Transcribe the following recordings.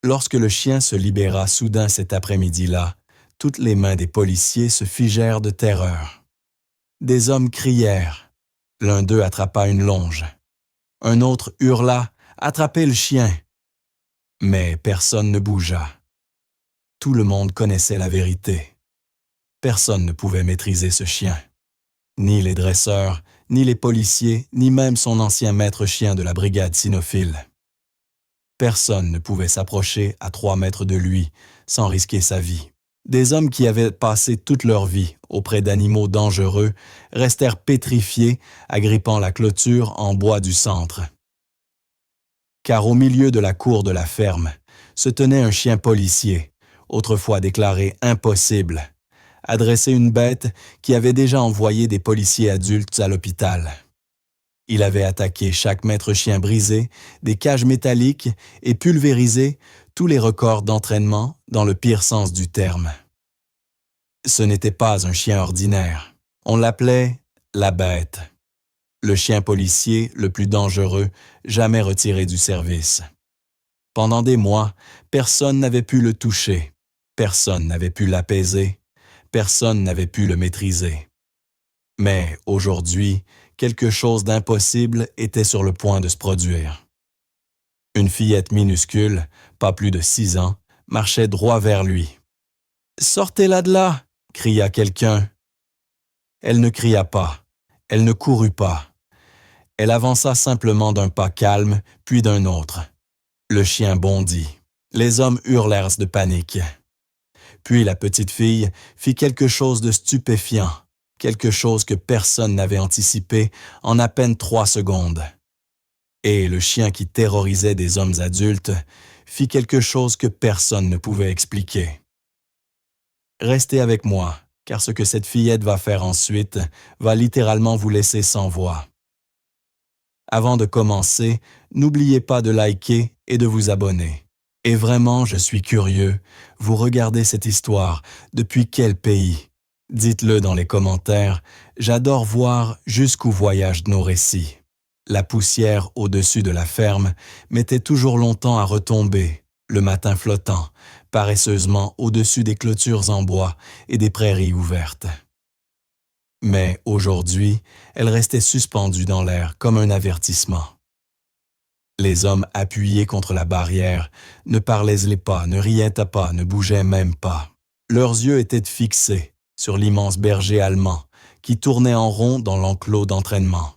Lorsque le chien se libéra soudain cet après-midi-là, toutes les mains des policiers se figèrent de terreur. Des hommes crièrent. L'un d'eux attrapa une longe. Un autre hurla « Attrapez le chien !» Mais personne ne bougea. Tout le monde connaissait la vérité. Personne ne pouvait maîtriser ce chien. Ni les dresseurs, ni les policiers, ni même son ancien maître chien de la brigade cynophile. Personne ne pouvait s'approcher à 3 mètres de lui sans risquer sa vie. Des hommes qui avaient passé toute leur vie auprès d'animaux dangereux restèrent pétrifiés, agrippant la clôture en bois du centre. Car au milieu de la cour de la ferme se tenait un chien policier, autrefois déclaré impossible, à dresser une bête qui avait déjà envoyé des policiers adultes à l'hôpital. Il avait attaqué chaque maître chien brisé, des cages métalliques et pulvérisé tous les records d'entraînement dans le pire sens du terme. Ce n'était pas un chien ordinaire. On l'appelait la bête. Le chien policier le plus dangereux jamais retiré du service. Pendant des mois, personne n'avait pu le toucher, personne n'avait pu l'apaiser, personne n'avait pu le maîtriser. Mais aujourd'hui, quelque chose d'impossible était sur le point de se produire. Une fillette minuscule, pas plus de 6 ans, marchait droit vers lui. « Sortez-la de là !» cria quelqu'un. Elle ne cria pas, elle ne courut pas. Elle avança simplement d'un pas calme, puis d'un autre. Le chien bondit. Les hommes hurlèrent de panique. Puis la petite fille fit quelque chose de stupéfiant, quelque chose que personne n'avait anticipé en à peine 3 secondes. Et le chien qui terrorisait des hommes adultes fit quelque chose que personne ne pouvait expliquer. Restez avec moi, car ce que cette fillette va faire ensuite va littéralement vous laisser sans voix. Avant de commencer, n'oubliez pas de liker et de vous abonner. Et vraiment, je suis curieux, vous regardez cette histoire, depuis quel pays? Dites-le dans les commentaires, j'adore voir jusqu'où voyagent nos récits. La poussière au-dessus de la ferme mettait toujours longtemps à retomber, le matin flottant, paresseusement au-dessus des clôtures en bois et des prairies ouvertes. Mais aujourd'hui, elle restait suspendue dans l'air comme un avertissement. Les hommes appuyés contre la barrière ne parlaient pas, ne riaient pas, ne bougeaient même pas. Leurs yeux étaient fixés sur l'immense berger allemand qui tournait en rond dans l'enclos d'entraînement.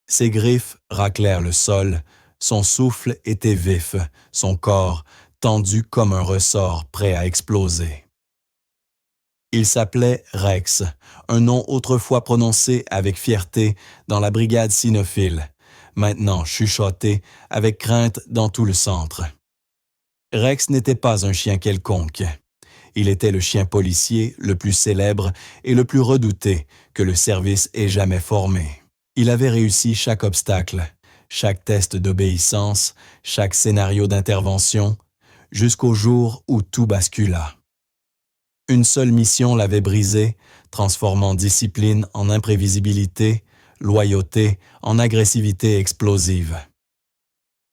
Ses griffes raclèrent le sol, son souffle était vif, son corps tendu comme un ressort prêt à exploser. Il s'appelait Rex, un nom autrefois prononcé avec fierté dans la brigade cynophile, maintenant chuchoté avec crainte dans tout le centre. Rex n'était pas un chien quelconque. Il était le chien policier le plus célèbre et le plus redouté que le service ait jamais formé. Il avait réussi chaque obstacle, chaque test d'obéissance, chaque scénario d'intervention, jusqu'au jour où tout bascula. Une seule mission l'avait brisé, transformant discipline en imprévisibilité, loyauté en agressivité explosive.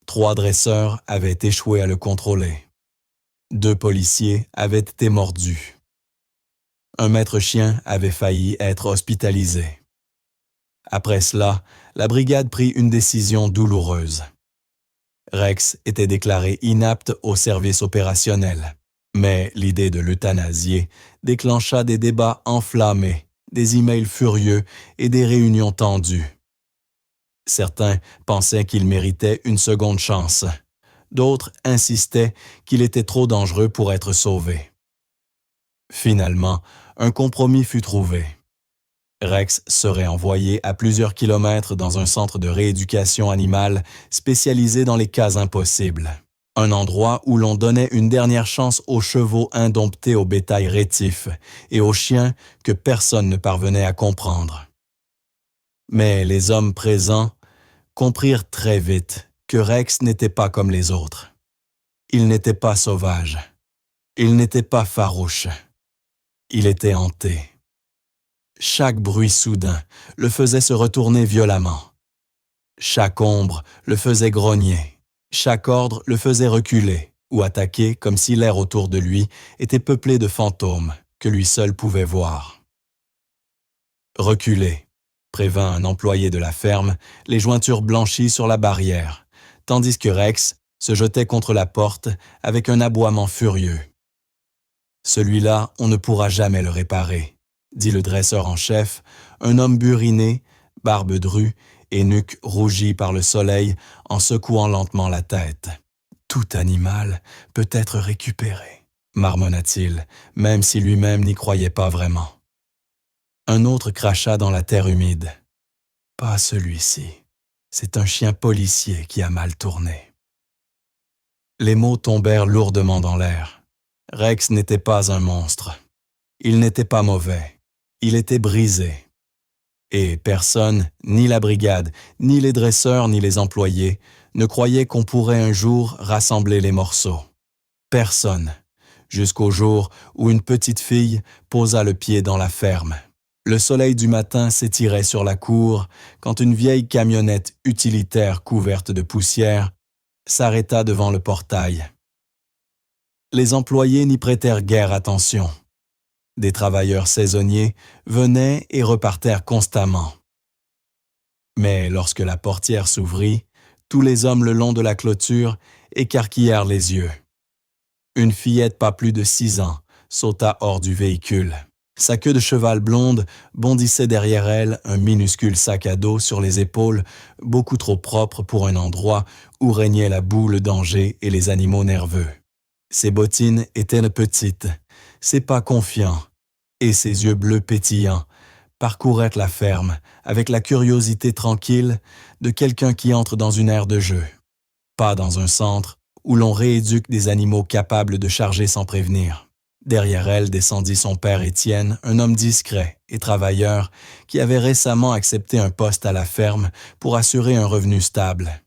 3 dresseurs avaient échoué à le contrôler. 2 policiers avaient été mordus. Un maître chien avait failli être hospitalisé. Après cela, la brigade prit une décision douloureuse. Rex était déclaré inapte au service opérationnel. Mais l'idée de l'euthanasier déclencha des débats enflammés, des emails furieux et des réunions tendues. Certains pensaient qu'il méritait une seconde chance. D'autres insistaient qu'il était trop dangereux pour être sauvé. Finalement, un compromis fut trouvé. Rex serait envoyé à plusieurs kilomètres dans un centre de rééducation animale spécialisé dans les cas impossibles. Un endroit où l'on donnait une dernière chance aux chevaux indomptés au bétail rétif et aux chiens que personne ne parvenait à comprendre. Mais les hommes présents comprirent très vite que Rex n'était pas comme les autres. Il n'était pas sauvage. Il n'était pas farouche. Il était hanté. Chaque bruit soudain le faisait se retourner violemment. Chaque ombre le faisait grogner. Chaque ordre le faisait reculer. ou attaquer comme si l'air autour de lui était peuplé de fantômes que lui seul pouvait voir. Reculez, prévint un employé de la ferme, les jointures blanchies sur la barrière, tandis que Rex se jetait contre la porte avec un aboiement furieux. Celui-là, on ne pourra jamais le réparer, dit le dresseur en chef, un homme buriné, barbe drue et nuque rougie par le soleil en secouant lentement la tête. Tout animal peut être récupéré, marmonna-t-il, même si lui-même n'y croyait pas vraiment. Un autre cracha dans la terre humide. Pas celui-ci. C'est un chien policier qui a mal tourné. Les mots tombèrent lourdement dans l'air. Rex n'était pas un monstre. Il n'était pas mauvais. Il était brisé. Et personne, ni la brigade, ni les dresseurs, ni les employés, ne croyaient qu'on pourrait un jour rassembler les morceaux. Personne, jusqu'au jour où une petite fille posa le pied dans la ferme. Le soleil du matin s'étirait sur la cour quand une vieille camionnette utilitaire couverte de poussière s'arrêta devant le portail. Les employés n'y prêtèrent guère attention. Des travailleurs saisonniers venaient et repartèrent constamment. Mais lorsque la portière s'ouvrit, tous les hommes le long de la clôture écarquillèrent les yeux. Une fillette pas plus de 6 ans sauta hors du véhicule. Sa queue de cheval blonde bondissait derrière elle un minuscule sac à dos sur les épaules, beaucoup trop propre pour un endroit où régnait la boue, le danger et les animaux nerveux. Ses bottines étaient petites, ses pas confiants, et ses yeux bleus pétillants parcouraient la ferme avec la curiosité tranquille de quelqu'un qui entre dans une aire de jeu, pas dans un centre où l'on rééduque des animaux capables de charger sans prévenir. Derrière elle descendit son père Étienne, un homme discret et travailleur qui avait récemment accepté un poste à la ferme pour assurer un revenu stable.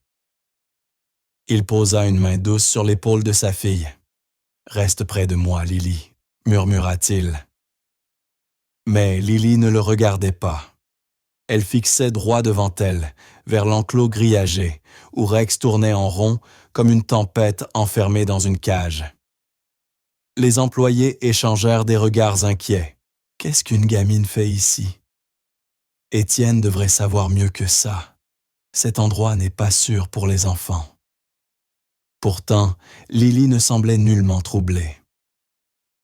Il posa une main douce sur l'épaule de sa fille. « Reste près de moi, Lily », murmura-t-il. Mais Lily ne le regardait pas. Elle fixait droit devant elle, vers l'enclos grillagé, où Rex tournait en rond comme une tempête enfermée dans une cage. Les employés échangèrent des regards inquiets. « Qu'est-ce qu'une gamine fait ici? » Étienne devrait savoir mieux que ça. Cet endroit n'est pas sûr pour les enfants. Pourtant, Lily ne semblait nullement troublée.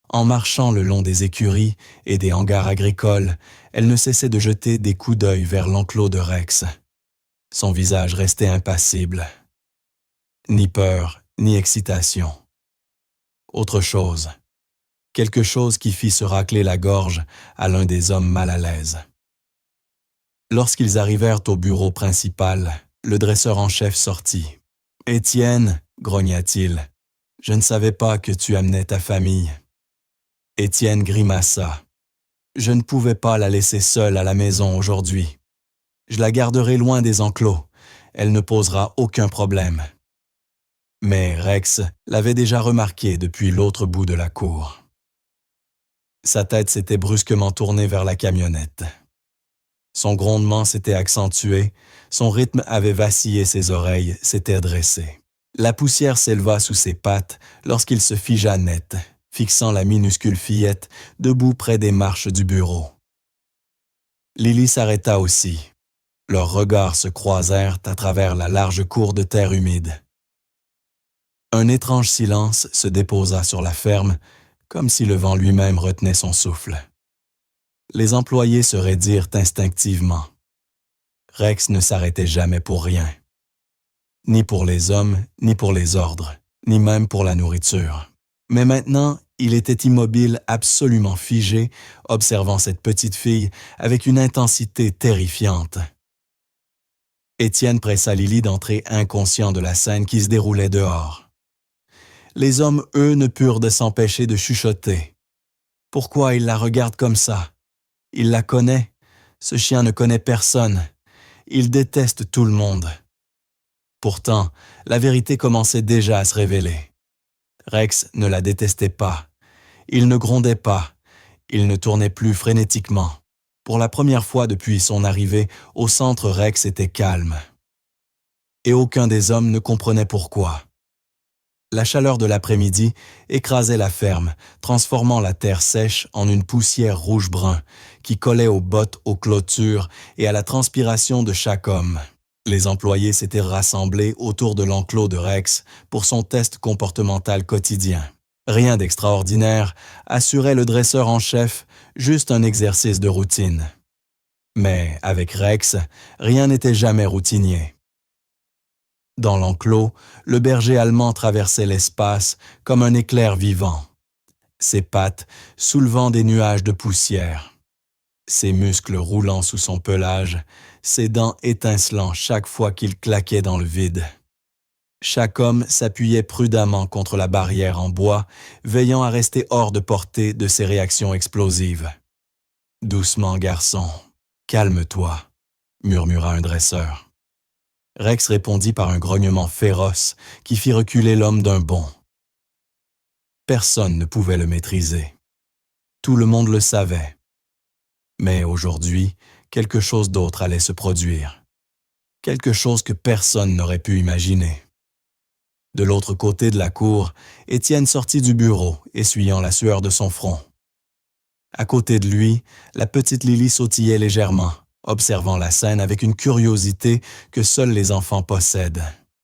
En marchant le long des écuries et des hangars agricoles, elle ne cessait de jeter des coups d'œil vers l'enclos de Rex. Son visage restait impassible. Ni peur, ni excitation. Autre chose. Quelque chose qui fit se racler la gorge à l'un des hommes mal à l'aise. Lorsqu'ils arrivèrent au bureau principal, le dresseur en chef sortit. « Étienne, grogna-t-il, je ne savais pas que tu amenais ta famille. » Étienne grimaça. « Je ne pouvais pas la laisser seule à la maison aujourd'hui. Je la garderai loin des enclos. Elle ne posera aucun problème. » Mais Rex l'avait déjà remarqué depuis l'autre bout de la cour. Sa tête s'était brusquement tournée vers la camionnette. Son grondement s'était accentué, son rythme avait vacillé ses oreilles, s'était dressé. La poussière s'éleva sous ses pattes lorsqu'il se figea net, fixant la minuscule fillette debout près des marches du bureau. Lily s'arrêta aussi. Leurs regards se croisèrent à travers la large cour de terre humide. Un étrange silence se déposa sur la ferme, comme si le vent lui-même retenait son souffle. Les employés se raidirent instinctivement. Rex ne s'arrêtait jamais pour rien. Ni pour les hommes, ni pour les ordres, ni même pour la nourriture. Mais maintenant, il était immobile, absolument figé, observant cette petite fille avec une intensité terrifiante. Étienne pressa Lily d'entrer inconscient de la scène qui se déroulait dehors. Les hommes, eux, ne purent de s'empêcher de chuchoter. Pourquoi il la regarde comme ça? Il la connaît. Ce chien ne connaît personne. Il déteste tout le monde. Pourtant, la vérité commençait déjà à se révéler. Rex ne la détestait pas. Il ne grondait pas. Il ne tournait plus frénétiquement. Pour la première fois depuis son arrivée, au centre, Rex était calme. Et aucun des hommes ne comprenait pourquoi. La chaleur de l'après-midi écrasait la ferme, transformant la terre sèche en une poussière rouge-brun qui collait aux bottes, aux clôtures et à la transpiration de chaque homme. Les employés s'étaient rassemblés autour de l'enclos de Rex pour son test comportemental quotidien. Rien d'extraordinaire, assurait le dresseur en chef, juste un exercice de routine. Mais avec Rex, rien n'était jamais routinier. Dans l'enclos, le berger allemand traversait l'espace comme un éclair vivant, ses pattes soulevant des nuages de poussière, ses muscles roulant sous son pelage, ses dents étincelant chaque fois qu'il claquait dans le vide. Chaque homme s'appuyait prudemment contre la barrière en bois, veillant à rester hors de portée de ses réactions explosives. « Doucement, garçon, calme-toi », murmura un dresseur. Rex répondit par un grognement féroce qui fit reculer l'homme d'un bond. Personne ne pouvait le maîtriser. Tout le monde le savait. Mais aujourd'hui, quelque chose d'autre allait se produire. Quelque chose que personne n'aurait pu imaginer. De l'autre côté de la cour, Étienne sortit du bureau, essuyant la sueur de son front. À côté de lui, la petite Lily sautillait légèrement, observant la scène avec une curiosité que seuls les enfants possèdent.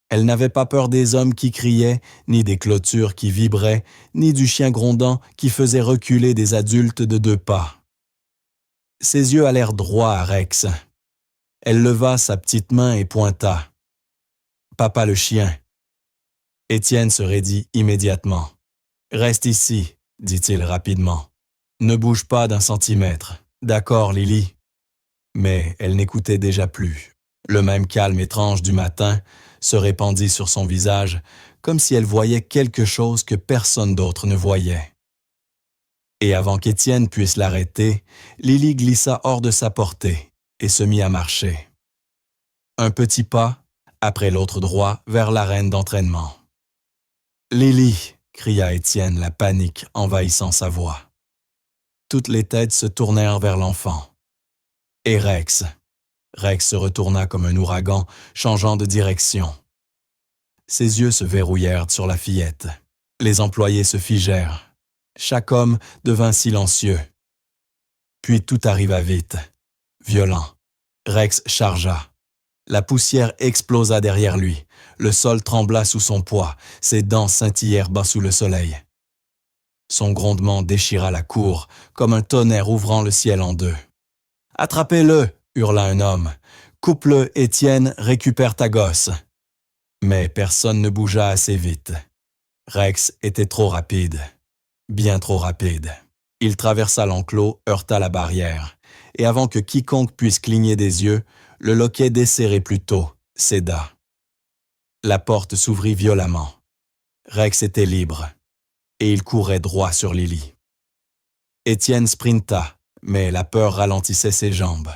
Elle n'avait pas peur des hommes qui criaient, ni des clôtures qui vibraient, ni du chien grondant qui faisait reculer des adultes de 2 pas. Ses yeux allèrent droit à Rex. Elle leva sa petite main et pointa. « Papa le chien ». Étienne se raidit immédiatement. « Reste ici », dit-il rapidement. « Ne bouge pas d'1 centimètre. D'accord, Lily ?» Mais elle n'écoutait déjà plus. Le même calme étrange du matin se répandit sur son visage, comme si elle voyait quelque chose que personne d'autre ne voyait. Et avant qu'Étienne puisse l'arrêter, Lily glissa hors de sa portée et se mit à marcher. Un petit pas, après l'autre droit, vers l'arène d'entraînement. « Lily !» cria Étienne, la panique envahissant sa voix. Toutes les têtes se tournèrent vers l'enfant. Et Rex. Rex se retourna comme un ouragan, changeant de direction. Ses yeux se verrouillèrent sur la fillette. Les employés se figèrent. Chaque homme devint silencieux. Puis tout arriva vite, violent. Rex chargea. La poussière explosa derrière lui. Le sol trembla sous son poids. Ses dents scintillèrent bas sous le soleil. Son grondement déchira la cour, comme un tonnerre ouvrant le ciel en 2. « Attrapez-le » hurla un homme. « Coupe-le, Étienne, récupère ta gosse. » Mais personne ne bougea assez vite. Rex était trop rapide. Bien trop rapide. Il traversa l'enclos, heurta la barrière, et avant que quiconque puisse cligner des yeux, le loquet desserré plus tôt céda. La porte s'ouvrit violemment. Rex était libre, et il courait droit sur Lily. Étienne sprinta, mais la peur ralentissait ses jambes.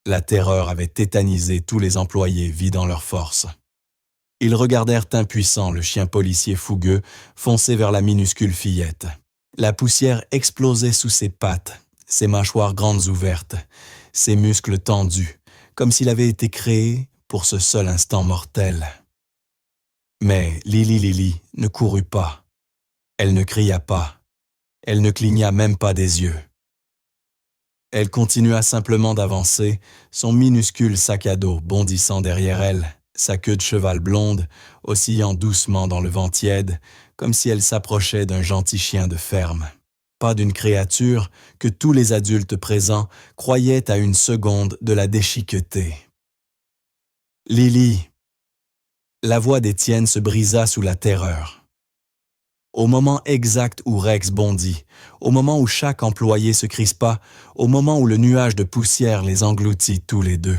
La terreur avait tétanisé tous les employés vidant leurs forces. Ils regardèrent impuissants le chien policier fougueux foncer vers la minuscule fillette. La poussière explosait sous ses pattes, ses mâchoires grandes ouvertes, ses muscles tendus, comme s'il avait été créé pour ce seul instant mortel. Mais Lily ne courut pas. Elle ne cria pas. Elle ne cligna même pas des yeux. Elle continua simplement d'avancer, son minuscule sac à dos bondissant derrière elle, sa queue de cheval blonde oscillant doucement dans le vent tiède, comme si elle s'approchait d'un gentil chien de ferme. Pas d'une créature que tous les adultes présents croyaient à une seconde de la déchiqueter. « Lily !» La voix d'Étienne se brisa sous la terreur. Au moment exact où Rex bondit, au moment où chaque employé se crispa, au moment où le nuage de poussière les engloutit tous les 2,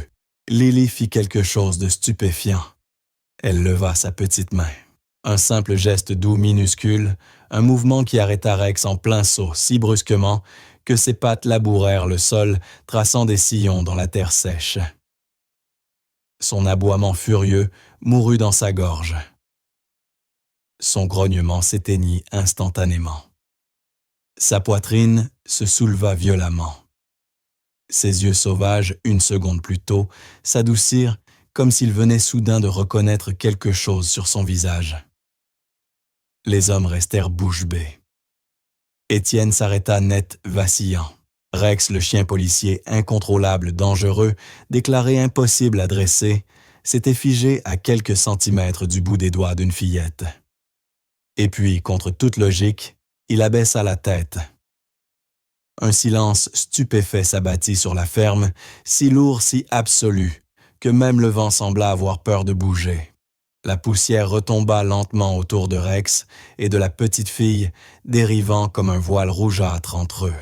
Lily fit quelque chose de stupéfiant. Elle leva sa petite main. Un simple geste doux minuscule, un mouvement qui arrêta Rex en plein saut si brusquement que ses pattes labourèrent le sol, traçant des sillons dans la terre sèche. Son aboiement furieux mourut dans sa gorge. Son grognement s'éteignit instantanément. Sa poitrine se souleva violemment. Ses yeux sauvages, une seconde plus tôt, s'adoucirent comme s'il venait soudain de reconnaître quelque chose sur son visage. Les hommes restèrent bouche bée. Étienne s'arrêta net, vacillant. Rex, le chien policier incontrôlable, dangereux, déclaré impossible à dresser, s'était figé à quelques centimètres du bout des doigts d'une fillette. Et puis, contre toute logique, il abaissa la tête. Un silence stupéfait s'abattit sur la ferme, si lourd, si absolu, que même le vent sembla avoir peur de bouger. La poussière retomba lentement autour de Rex et de la petite fille, dérivant comme un voile rougeâtre entre eux.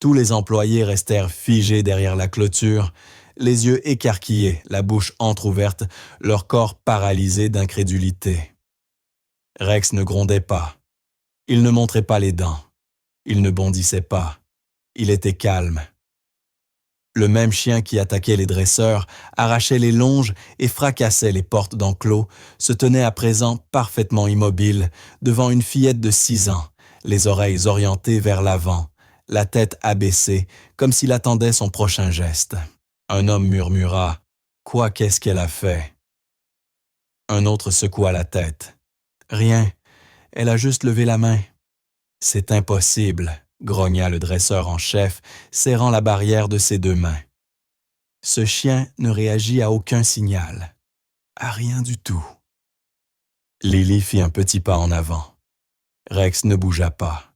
Tous les employés restèrent figés derrière la clôture, les yeux écarquillés, la bouche entr'ouverte, leur corps paralysé d'incrédulité. Rex ne grondait pas. Il ne montrait pas les dents. Il ne bondissait pas. Il était calme. Le même chien qui attaquait les dresseurs, arrachait les longes et fracassait les portes d'enclos, se tenait à présent parfaitement immobile devant une fillette de 6 ans, les oreilles orientées vers l'avant, la tête abaissée, comme s'il attendait son prochain geste. Un homme murmura « Quoi qu'est-ce qu'elle a fait ?» Un autre secoua la tête. « Rien, elle a juste levé la main. »« C'est impossible », grogna le dresseur en chef, serrant la barrière de ses 2 mains. Ce chien ne réagit à aucun signal, à rien du tout. Lily fit un petit pas en avant. Rex ne bougea pas.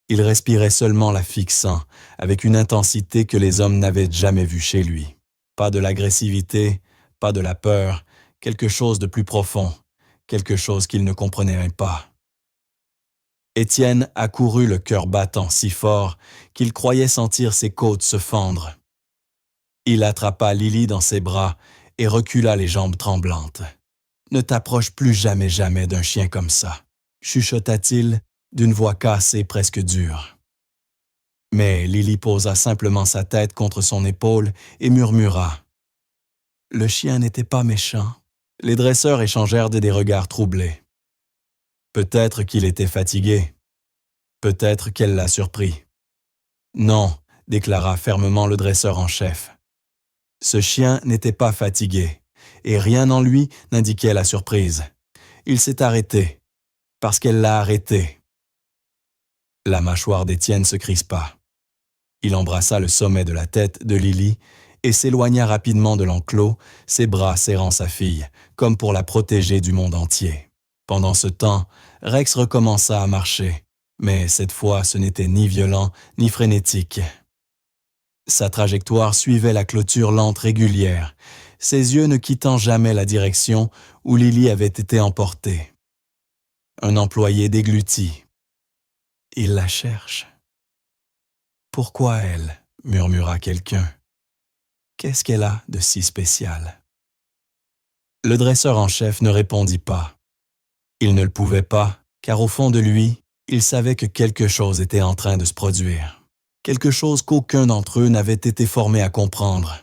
Il respirait seulement la fixant, avec une intensité que les hommes n'avaient jamais vue chez lui. Pas de l'agressivité, pas de la peur, quelque chose de plus profond, quelque chose qu'il ne comprenait même pas. Étienne accourut le cœur battant si fort qu'il croyait sentir ses côtes se fendre. Il attrapa Lily dans ses bras et recula les jambes tremblantes. « Ne t'approche plus jamais d'un chien comme ça », chuchota-t-il d'une voix cassée presque dure. Mais Lily posa simplement sa tête contre son épaule et murmura. Le chien n'était pas méchant. Les dresseurs échangèrent des regards troublés. Peut-être qu'il était fatigué. Peut-être qu'elle l'a surpris. Non, déclara fermement le dresseur en chef. Ce chien n'était pas fatigué, et rien en lui n'indiquait la surprise. Il s'est arrêté, parce qu'elle l'a arrêté. La mâchoire d'Étienne se crispa. Il embrassa le sommet de la tête de Lily et s'éloigna rapidement de l'enclos, ses bras serrant sa fille, comme pour la protéger du monde entier. Pendant ce temps, Rex recommença à marcher, mais cette fois ce n'était ni violent ni frénétique. Sa trajectoire suivait la clôture lente régulière, ses yeux ne quittant jamais la direction où Lily avait été emportée. Un employé déglutit. « Il la cherche. »« Pourquoi elle ?» murmura quelqu'un. « Qu'est-ce qu'elle a de si spécial ?» Le dresseur en chef ne répondit pas. Il ne le pouvait pas, car au fond de lui, il savait que quelque chose était en train de se produire. Quelque chose qu'aucun d'entre eux n'avait été formé à comprendre.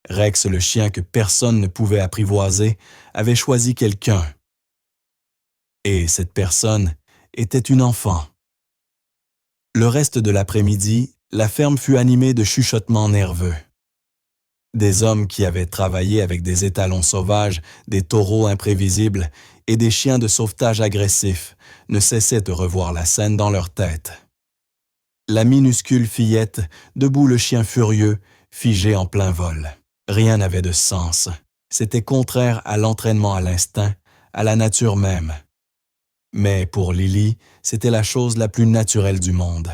Rex, le chien que personne ne pouvait apprivoiser, avait choisi quelqu'un. Et cette personne était une enfant. Le reste de l'après-midi, la ferme fut animée de chuchotements nerveux. Des hommes qui avaient travaillé avec des étalons sauvages, des taureaux imprévisibles et des chiens de sauvetage agressifs ne cessaient de revoir la scène dans leur tête. La minuscule fillette, debout le chien furieux, figé en plein vol. Rien n'avait de sens. C'était contraire à l'entraînement à l'instinct, à la nature même. Mais pour Lily, c'était la chose la plus naturelle du monde.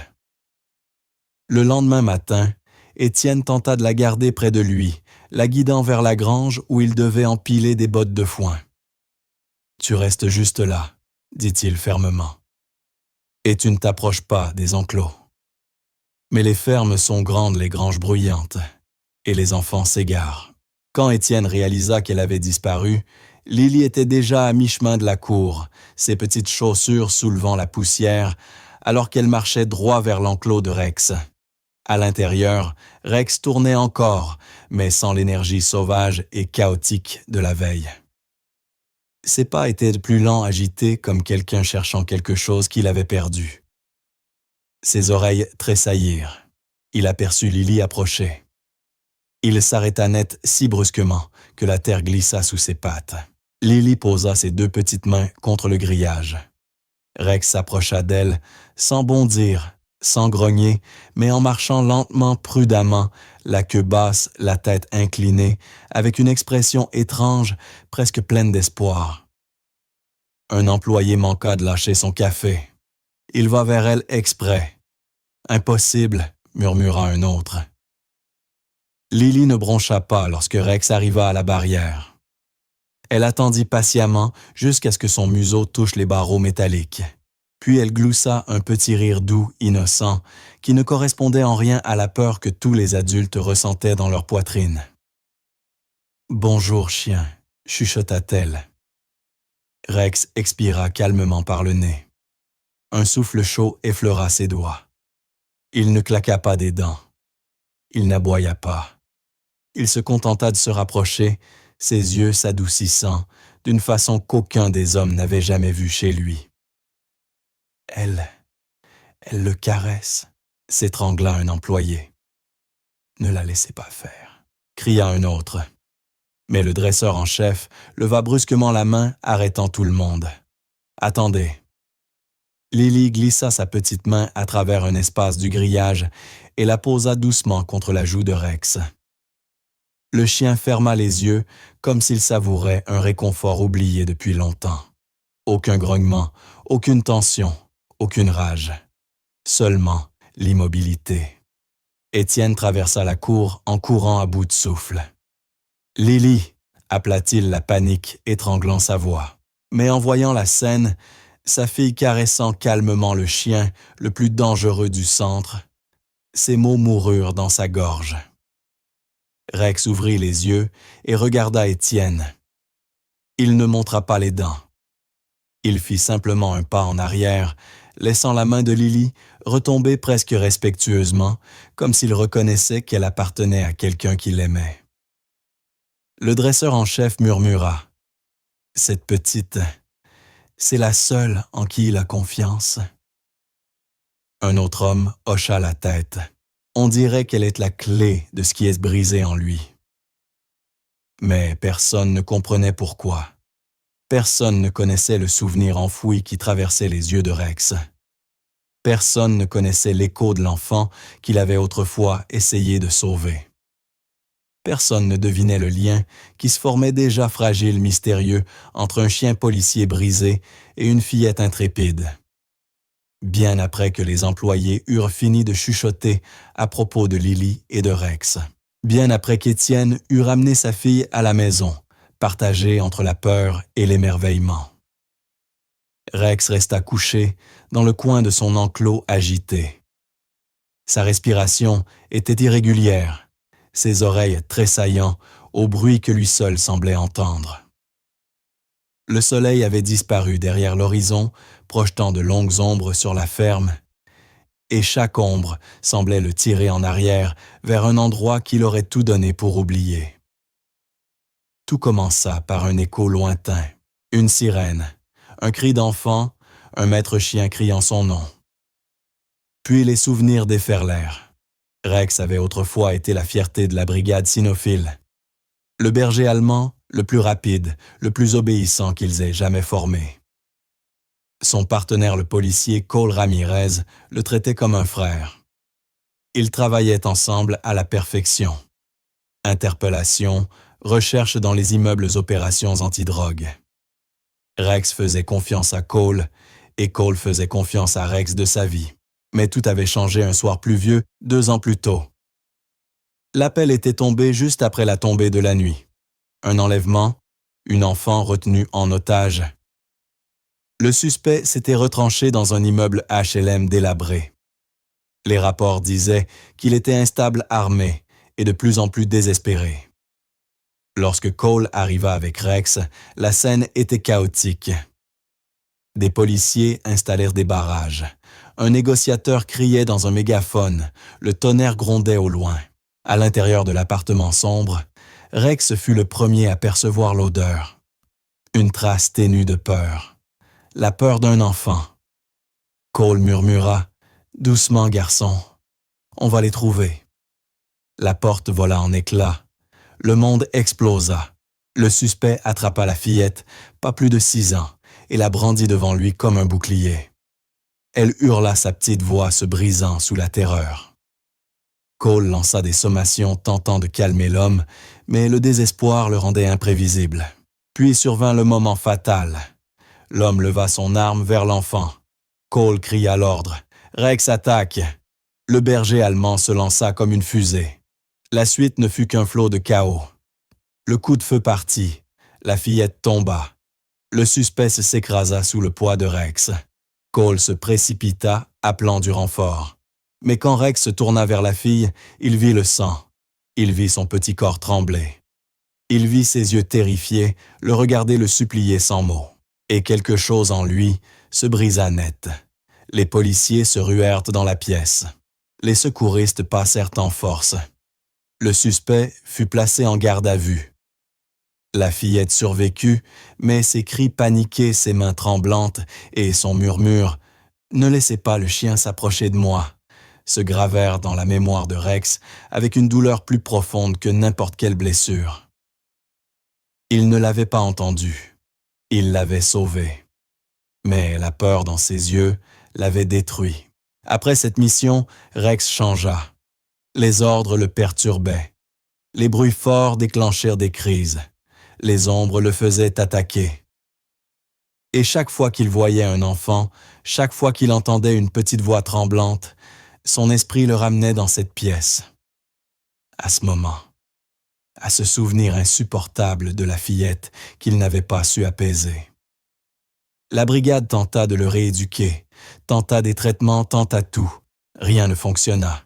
Le lendemain matin, Étienne tenta de la garder près de lui, la guidant vers la grange où il devait empiler des bottes de foin. « Tu restes juste là, » dit-il fermement. « Et tu ne t'approches pas des enclos. » Mais les fermes sont grandes, les granges bruyantes, et les enfants s'égarent. Quand Étienne réalisa qu'elle avait disparu, Lily était déjà à mi-chemin de la cour, ses petites chaussures soulevant la poussière, alors qu'elle marchait droit vers l'enclos de Rex. À l'intérieur, Rex tournait encore, mais sans l'énergie sauvage et chaotique de la veille. Ses pas étaient plus lents, agités, comme quelqu'un cherchant quelque chose qu'il avait perdu. Ses oreilles tressaillirent. Il aperçut Lily approcher. Il s'arrêta net si brusquement que la terre glissa sous ses pattes. Lily posa ses 2 petites mains contre le grillage. Rex s'approcha d'elle, sans bondir, sans grogner, mais en marchant lentement, prudemment, la queue basse, la tête inclinée, avec une expression étrange, presque pleine d'espoir. Un employé manqua de lâcher son café. Il va vers elle exprès. Impossible, murmura un autre. Lily ne broncha pas lorsque Rex arriva à la barrière. Elle attendit patiemment jusqu'à ce que son museau touche les barreaux métalliques. Puis elle gloussa un petit rire doux, innocent, qui ne correspondait en rien à la peur que tous les adultes ressentaient dans leur poitrine. « Bonjour, chien », chuchota-t-elle. Rex expira calmement par le nez. Un souffle chaud effleura ses doigts. Il ne claqua pas des dents. Il n'aboya pas. Il se contenta de se rapprocher, ses yeux s'adoucissant d'une façon qu'aucun des hommes n'avait jamais vue chez lui. Elle le caresse, s'étrangla un employé. Ne la laissez pas faire, cria un autre. Mais le dresseur en chef leva brusquement la main, arrêtant tout le monde. Attendez. Lily glissa sa petite main à travers un espace du grillage et la posa doucement contre la joue de Rex. Le chien ferma les yeux comme s'il savourait un réconfort oublié depuis longtemps. Aucun grognement, aucune tension, aucune rage. Seulement l'immobilité. Étienne traversa la cour en courant à bout de souffle. « Lily !» appela-t-il, la panique étranglant sa voix. Mais en voyant la scène, sa fille caressant calmement le chien, le plus dangereux du centre, ses mots moururent dans sa gorge. Rex ouvrit les yeux et regarda Étienne. Il ne montra pas les dents. Il fit simplement un pas en arrière, laissant la main de Lily retomber presque respectueusement, comme s'il reconnaissait qu'elle appartenait à quelqu'un qui l'aimait. Le dresseur en chef murmura. « Cette petite, c'est la seule en qui il a confiance. » Un autre homme hocha la tête. On dirait qu'elle est la clé de ce qui est brisé en lui. Mais personne ne comprenait pourquoi. Personne ne connaissait le souvenir enfoui qui traversait les yeux de Rex. Personne ne connaissait l'écho de l'enfant qu'il avait autrefois essayé de sauver. Personne ne devinait le lien qui se formait déjà fragile, mystérieux, entre un chien policier brisé et une fillette intrépide. Bien après que les employés eurent fini de chuchoter à propos de Lily et de Rex. Bien après qu'Étienne eut ramené sa fille à la maison, partagée entre la peur et l'émerveillement. Rex resta couché dans le coin de son enclos agité. Sa respiration était irrégulière, ses oreilles tressaillant au bruit que lui seul semblait entendre. Le soleil avait disparu derrière l'horizon, projetant de longues ombres sur la ferme, et chaque ombre semblait le tirer en arrière vers un endroit qu'il aurait tout donné pour oublier. Tout commença par un écho lointain, une sirène, un cri d'enfant, un maître chien criant son nom. Puis les souvenirs déferlèrent. Rex avait autrefois été la fierté de la brigade cynophile. Le berger allemand, le plus rapide, le plus obéissant qu'ils aient jamais formé. Son partenaire le policier Cole Ramirez le traitait comme un frère. Ils travaillaient ensemble à la perfection. Interpellation, recherche dans les immeubles, opérations antidrogue. Rex faisait confiance à Cole et Cole faisait confiance à Rex de sa vie. Mais tout avait changé un soir pluvieux, 2 ans plus tôt. L'appel était tombé juste après la tombée de la nuit. Un enlèvement, une enfant retenue en otage. Le suspect s'était retranché dans un immeuble HLM délabré. Les rapports disaient qu'il était instable, armé et de plus en plus désespéré. Lorsque Cole arriva avec Rex, la scène était chaotique. Des policiers installèrent des barrages. Un négociateur criait dans un mégaphone. Le tonnerre grondait au loin. À l'intérieur de l'appartement sombre, Rex fut le premier à percevoir l'odeur. Une trace ténue de peur. La peur d'un enfant. Cole murmura « Doucement, garçon. On va les trouver. » La porte vola en éclats. Le monde explosa. Le suspect attrapa la fillette, pas plus de 6 ans, et la brandit devant lui comme un bouclier. Elle hurla sa petite voix se brisant sous la terreur. Cole lança des sommations tentant de calmer l'homme, mais le désespoir le rendait imprévisible. Puis survint le moment fatal. L'homme leva son arme vers l'enfant. Cole cria l'ordre. « Rex attaque !» Le berger allemand se lança comme une fusée. La suite ne fut qu'un flot de chaos. Le coup de feu partit. La fillette tomba. Le suspect s'écrasa sous le poids de Rex. Cole se précipita, appelant du renfort. Mais quand Rex se tourna vers la fille, il vit le sang. Il vit son petit corps trembler. Il vit ses yeux terrifiés, le regarder le supplier sans mots. Et quelque chose en lui se brisa net. Les policiers se ruèrent dans la pièce. Les secouristes passèrent en force. Le suspect fut placé en garde à vue. La fillette survécut, mais ses cris paniqués, ses mains tremblantes et son murmure « Ne laissez pas le chien s'approcher de moi » se gravèrent dans la mémoire de Rex avec une douleur plus profonde que n'importe quelle blessure. Il ne l'avait pas entendu. Il l'avait sauvé. Mais la peur dans ses yeux l'avait détruit. Après cette mission, Rex changea. Les ordres le perturbaient. Les bruits forts déclenchèrent des crises. Les ombres le faisaient attaquer. Et chaque fois qu'il voyait un enfant, chaque fois qu'il entendait une petite voix tremblante, son esprit le ramenait dans cette pièce. À ce moment, à ce souvenir insupportable de la fillette qu'il n'avait pas su apaiser. La brigade tenta de le rééduquer, tenta des traitements, tenta tout. Rien ne fonctionna.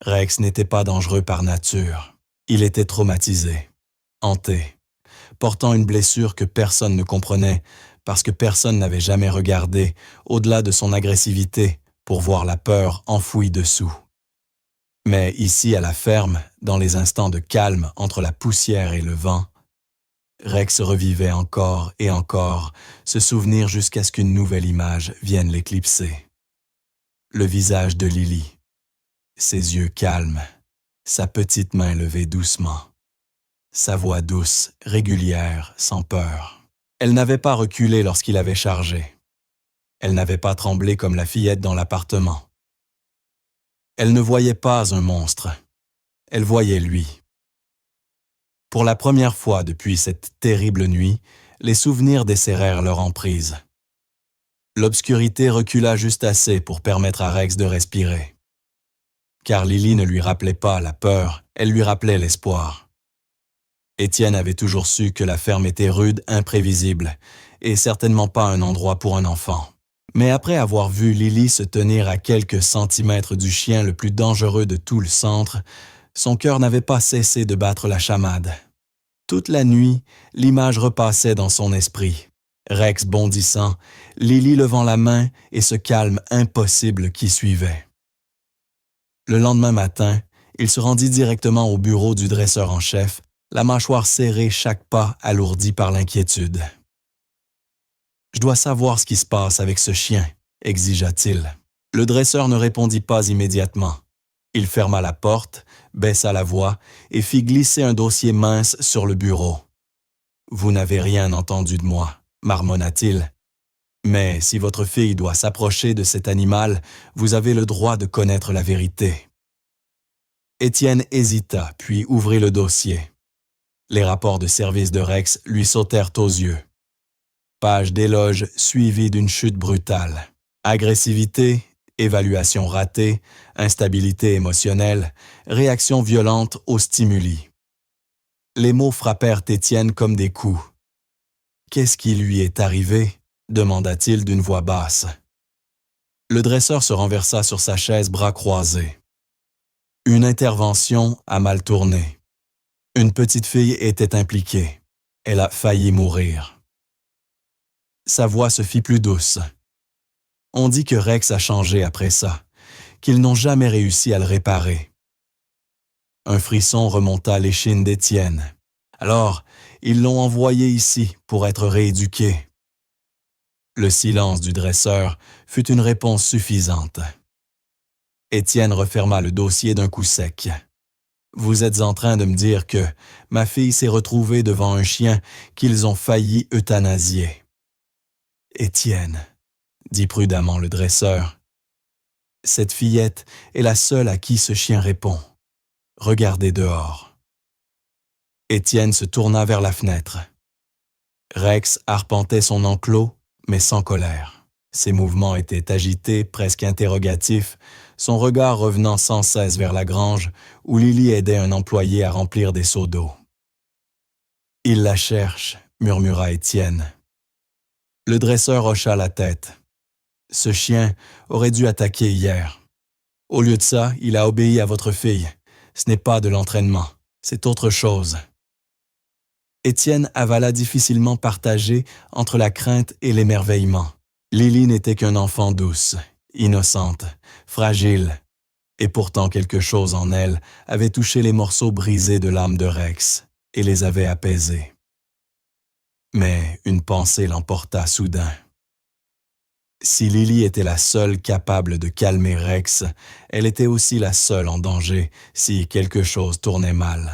Rex n'était pas dangereux par nature. Il était traumatisé, hanté, portant une blessure que personne ne comprenait parce que personne n'avait jamais regardé au-delà de son agressivité pour voir la peur enfouie dessous. Mais ici à la ferme, dans les instants de calme entre la poussière et le vent, Rex revivait encore et encore ce souvenir jusqu'à ce qu'une nouvelle image vienne l'éclipser. Le visage de Lily, ses yeux calmes, sa petite main levée doucement, sa voix douce, régulière, sans peur. Elle n'avait pas reculé lorsqu'il avait chargé. Elle n'avait pas tremblé comme la fillette dans l'appartement. Elle ne voyait pas un monstre. Elle voyait lui. Pour la première fois depuis cette terrible nuit, les souvenirs desserrèrent leur emprise. L'obscurité recula juste assez pour permettre à Rex de respirer. Car Lily ne lui rappelait pas la peur, elle lui rappelait l'espoir. Étienne avait toujours su que la ferme était rude, imprévisible, et certainement pas un endroit pour un enfant. Mais après avoir vu Lily se tenir à quelques centimètres du chien le plus dangereux de tout le centre, son cœur n'avait pas cessé de battre la chamade. Toute la nuit, l'image repassait dans son esprit. Rex bondissant, Lily levant la main et ce calme impossible qui suivait. Le lendemain matin, il se rendit directement au bureau du dresseur en chef, la mâchoire serrée chaque pas alourdie par l'inquiétude. « Je dois savoir ce qui se passe avec ce chien », exigea-t-il. Le dresseur ne répondit pas immédiatement. Il ferma la porte, baissa la voix et fit glisser un dossier mince sur le bureau. « Vous n'avez rien entendu de moi », marmonna-t-il. « Mais si votre fille doit s'approcher de cet animal, vous avez le droit de connaître la vérité. » Étienne hésita, puis ouvrit le dossier. Les rapports de service de Rex lui sautèrent aux yeux. Page d'éloge suivie d'une chute brutale. Agressivité, évaluation ratée, instabilité émotionnelle, réaction violente aux stimuli. Les mots frappèrent Étienne comme des coups. « Qu'est-ce qui lui est arrivé ?» demanda-t-il d'une voix basse. Le dresseur se renversa sur sa chaise, bras croisés. Une intervention a mal tourné. Une petite fille était impliquée. Elle a failli mourir. Sa voix se fit plus douce. On dit que Rex a changé après ça, qu'ils n'ont jamais réussi à le réparer. Un frisson remonta l'échine d'Étienne. Alors, ils l'ont envoyé ici pour être rééduqué. Le silence du dresseur fut une réponse suffisante. Étienne referma le dossier d'un coup sec. « Vous êtes en train de me dire que ma fille s'est retrouvée devant un chien qu'ils ont failli euthanasier. Étienne, dit prudemment le dresseur. Cette fillette est la seule à qui ce chien répond. Regardez dehors. Étienne se tourna vers la fenêtre. Rex arpentait son enclos, mais sans colère. Ses mouvements étaient agités, presque interrogatifs, son regard revenant sans cesse vers la grange où Lily aidait un employé à remplir des seaux d'eau. « Il la cherche », murmura Étienne. Le dresseur hocha la tête. Ce chien aurait dû attaquer hier. Au lieu de ça, il a obéi à votre fille. Ce n'est pas de l'entraînement, c'est autre chose. Étienne avala difficilement partagé entre la crainte et l'émerveillement. Lily n'était qu'un enfant douce, innocente, fragile, et pourtant quelque chose en elle avait touché les morceaux brisés de l'âme de Rex et les avait apaisés. Mais une pensée l'emporta soudain. Si Lily était la seule capable de calmer Rex, elle était aussi la seule en danger si quelque chose tournait mal.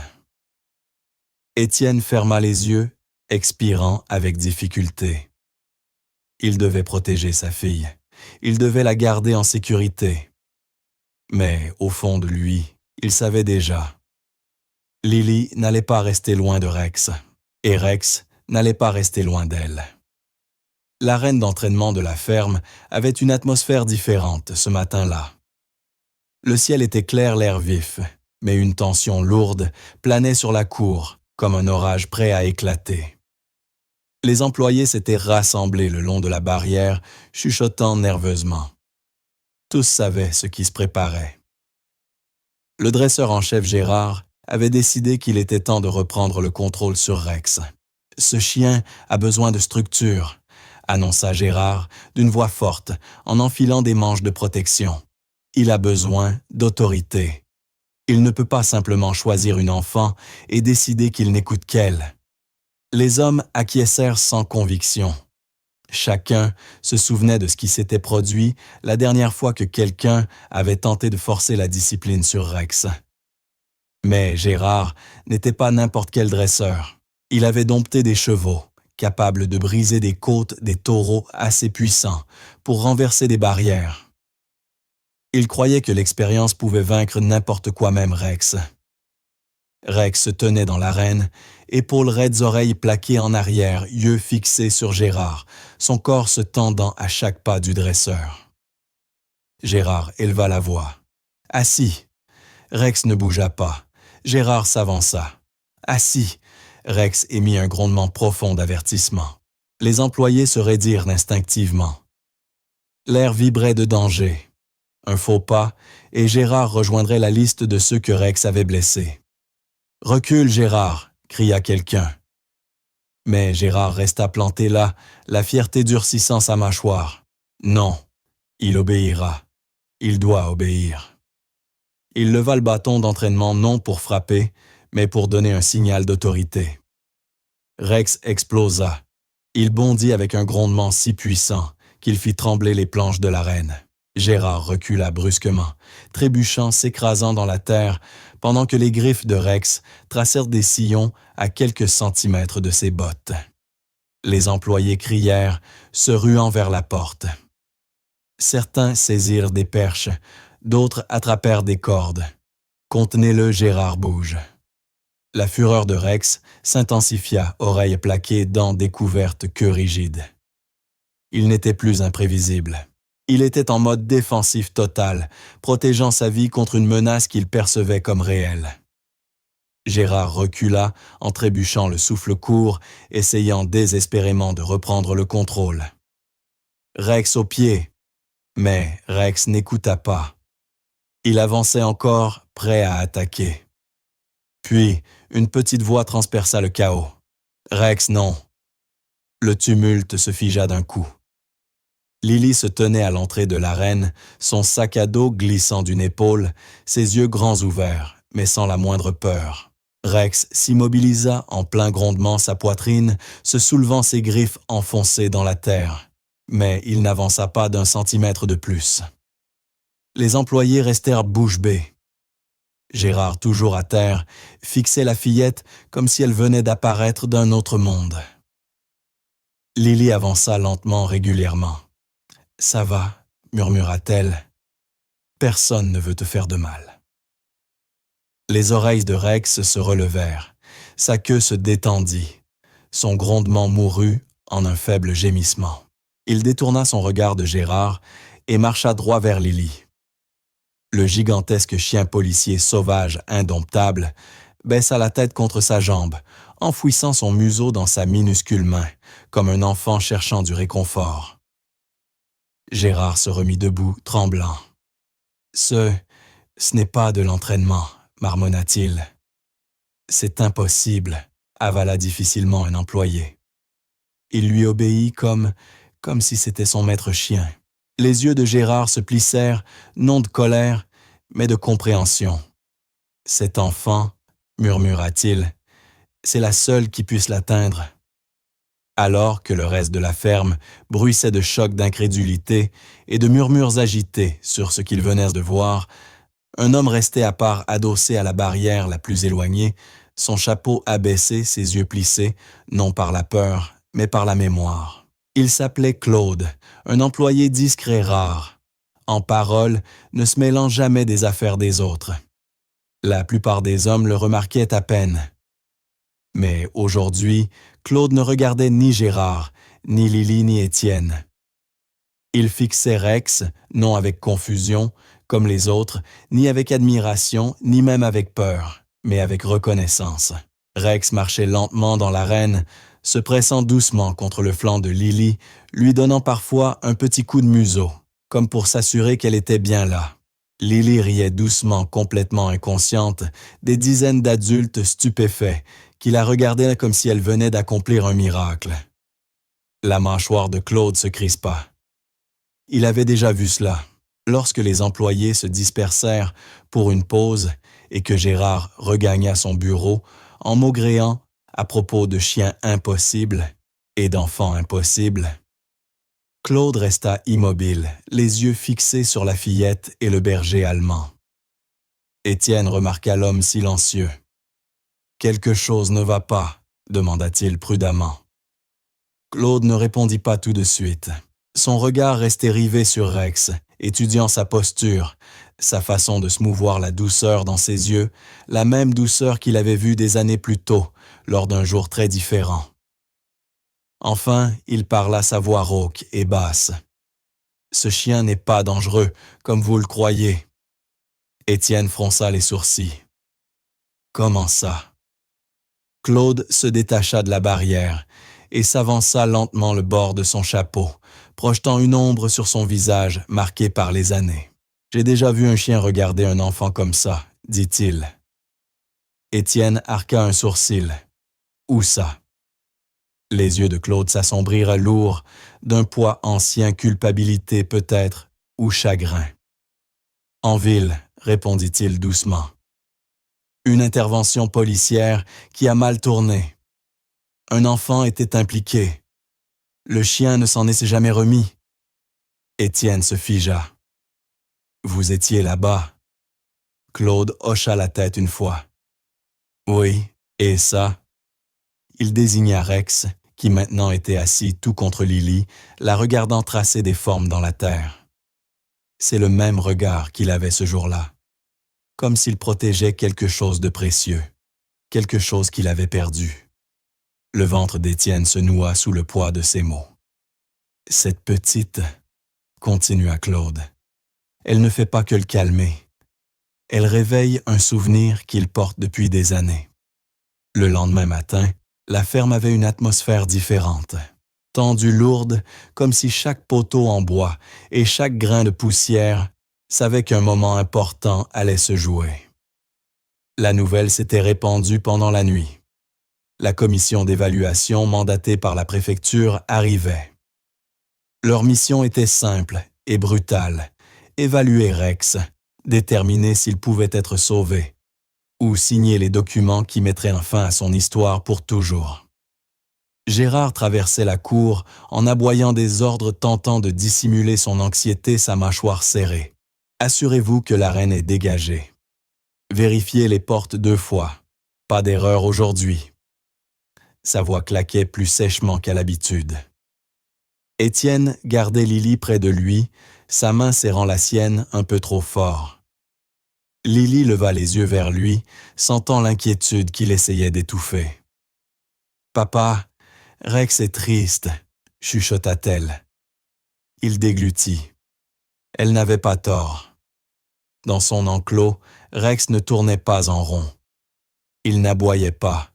Étienne ferma les yeux, expirant avec difficulté. Il devait protéger sa fille. Il devait la garder en sécurité. Mais au fond de lui, il savait déjà. Lily n'allait pas rester loin de Rex, et Rex n'allait pas rester loin d'elle. L'arène d'entraînement de la ferme avait une atmosphère différente ce matin-là. Le ciel était clair, l'air vif, mais une tension lourde planait sur la cour, comme un orage prêt à éclater. Les employés s'étaient rassemblés le long de la barrière, chuchotant nerveusement. Tous savaient ce qui se préparait. Le dresseur en chef Gérard avait décidé qu'il était temps de reprendre le contrôle sur Rex. « Ce chien a besoin de structure », annonça Gérard d'une voix forte en enfilant des manches de protection. « Il a besoin d'autorité. Il ne peut pas simplement choisir une enfant et décider qu'il n'écoute qu'elle. » Les hommes acquiescèrent sans conviction. Chacun se souvenait de ce qui s'était produit la dernière fois que quelqu'un avait tenté de forcer la discipline sur Rex. Mais Gérard n'était pas n'importe quel dresseur. Il avait dompté des chevaux, capables de briser des côtes des taureaux assez puissants pour renverser des barrières. Il croyait que l'expérience pouvait vaincre n'importe quoi, même Rex. Rex se tenait dans l'arène, épaules raides, oreilles plaquées en arrière, yeux fixés sur Gérard, son corps se tendant à chaque pas du dresseur. Gérard éleva la voix. « Assis !» Rex ne bougea pas. Gérard s'avança. « Assis !» Rex émit un grondement profond d'avertissement. Les employés se raidirent instinctivement. L'air vibrait de danger. Un faux pas, et Gérard rejoindrait la liste de ceux que Rex avait blessés. « Recule, Gérard !» cria quelqu'un. Mais Gérard resta planté là, la fierté durcissant sa mâchoire. Non, il obéira. Il doit obéir. Il leva le bâton d'entraînement non pour frapper, mais pour donner un signal d'autorité. Rex explosa. Il bondit avec un grondement si puissant qu'il fit trembler les planches de l'arène. Gérard recula brusquement, trébuchant, s'écrasant dans la terre, pendant que les griffes de Rex tracèrent des sillons à quelques centimètres de ses bottes. Les employés crièrent, se ruant vers la porte. Certains saisirent des perches, d'autres attrapèrent des cordes. « Contenez-le, Gérard bouge !» La fureur de Rex s'intensifia, oreilles plaquées, dents découvertes, queue rigide. Il n'était plus imprévisible. Il était en mode défensif total, protégeant sa vie contre une menace qu'il percevait comme réelle. Gérard recula en trébuchant le souffle court, essayant désespérément de reprendre le contrôle. Rex au pied. Mais Rex n'écouta pas. Il avançait encore, prêt à attaquer. Puis, une petite voix transperça le chaos. « Rex, non !» Le tumulte se figea d'un coup. Lily se tenait à l'entrée de l'arène, son sac à dos glissant d'une épaule, ses yeux grands ouverts, mais sans la moindre peur. Rex s'immobilisa en plein grondement sa poitrine, se soulevant ses griffes enfoncées dans la terre. Mais il n'avança pas d'un centimètre de plus. Les employés restèrent bouche bée. Gérard, toujours à terre, fixait la fillette comme si elle venait d'apparaître d'un autre monde. Lily avança lentement régulièrement. « Ça va, murmura-t-elle. Personne ne veut te faire de mal. » Les oreilles de Rex se relevèrent. Sa queue se détendit. Son grondement mourut en un faible gémissement. Il détourna son regard de Gérard et marcha droit vers Lily. Le gigantesque chien policier sauvage indomptable baissa la tête contre sa jambe, enfouissant son museau dans sa minuscule main, comme un enfant cherchant du réconfort. Gérard se remit debout, tremblant. « Ce n'est pas de l'entraînement, » marmonna-t-il. « C'est impossible, » avala difficilement un employé. Il lui obéit comme si c'était son maître chien. Les yeux de Gérard se plissèrent, non de colère, mais de compréhension. « Cet enfant, » murmura-t-il, « c'est la seule qui puisse l'atteindre. » Alors que le reste de la ferme bruissait de chocs d'incrédulité et de murmures agités sur ce qu'ils venaient de voir, un homme restait à part adossé à la barrière la plus éloignée, son chapeau abaissé, ses yeux plissés, non par la peur, mais par la mémoire. Il s'appelait Claude, un employé discret rare. En parole, ne se mêlant jamais des affaires des autres. La plupart des hommes le remarquaient à peine. Mais aujourd'hui, Claude ne regardait ni Gérard, ni Lily, ni Étienne. Il fixait Rex, non avec confusion, comme les autres, ni avec admiration, ni même avec peur, mais avec reconnaissance. Rex marchait lentement dans l'arène, se pressant doucement contre le flanc de Lily, lui donnant parfois un petit coup de museau, comme pour s'assurer qu'elle était bien là. Lily riait doucement, complètement inconsciente, des dizaines d'adultes stupéfaits qui la regardaient comme si elle venait d'accomplir un miracle. La mâchoire de Claude se crispa. Il avait déjà vu cela, lorsque les employés se dispersèrent pour une pause et que Gérard regagna son bureau en maugréant à propos de chiens impossibles et d'enfants impossibles. Claude resta immobile, les yeux fixés sur la fillette et le berger allemand. Étienne remarqua l'homme silencieux. « Quelque chose ne va pas » demanda-t-il prudemment. Claude ne répondit pas tout de suite. Son regard restait rivé sur Rex, étudiant sa posture, sa façon de se mouvoir, la douceur dans ses yeux, la même douceur qu'il avait vue des années plus tôt, lors d'un jour très différent. Enfin, il parla sa voix rauque et basse. « Ce chien n'est pas dangereux, comme vous le croyez. » Étienne fronça les sourcils. « Comment ça? » Claude se détacha de la barrière et s'avança lentement le bord de son chapeau, projetant une ombre sur son visage marqué par les années. « J'ai déjà vu un chien regarder un enfant comme ça, » dit-il. Étienne arqua un sourcil. « Où ça? » Les yeux de Claude s'assombrirent lourds, d'un poids ancien, culpabilité peut-être, ou chagrin. « En ville, » répondit-il doucement. « Une intervention policière qui a mal tourné. Un enfant était impliqué. Le chien ne s'en est jamais remis. » Étienne se figea. « Vous étiez là-bas. » Claude hocha la tête une fois. « Oui, et ça ?» Il désigna Rex, qui maintenant était assis tout contre Lily, la regardant tracer des formes dans la terre. C'est le même regard qu'il avait ce jour-là, comme s'il protégeait quelque chose de précieux, quelque chose qu'il avait perdu. Le ventre d'Étienne se noua sous le poids de ses mots. « Cette petite, » continua Claude, « elle ne fait pas que le calmer. Elle réveille un souvenir qu'il porte depuis des années. » Le lendemain matin, la ferme avait une atmosphère différente, tendue lourde, comme si chaque poteau en bois et chaque grain de poussière savait qu'un moment important allait se jouer. La nouvelle s'était répandue pendant la nuit. La commission d'évaluation mandatée par la préfecture arrivait. Leur mission était simple et brutale, évaluer Rex, déterminer s'il pouvait être sauvé, ou signer les documents qui mettraient un fin à son histoire pour toujours. Gérard traversait la cour en aboyant des ordres tentant de dissimuler son anxiété, sa mâchoire serrée. « Assurez-vous que l'arène est dégagée. Vérifiez les portes 2 fois. Pas d'erreur aujourd'hui. » Sa voix claquait plus sèchement qu'à l'habitude. Étienne gardait Lily près de lui, sa main serrant la sienne un peu trop fort. Lily leva les yeux vers lui, sentant l'inquiétude qu'il essayait d'étouffer. « Papa, Rex est triste, » chuchota-t-elle. Il déglutit. Elle n'avait pas tort. Dans son enclos, Rex ne tournait pas en rond. Il n'aboyait pas.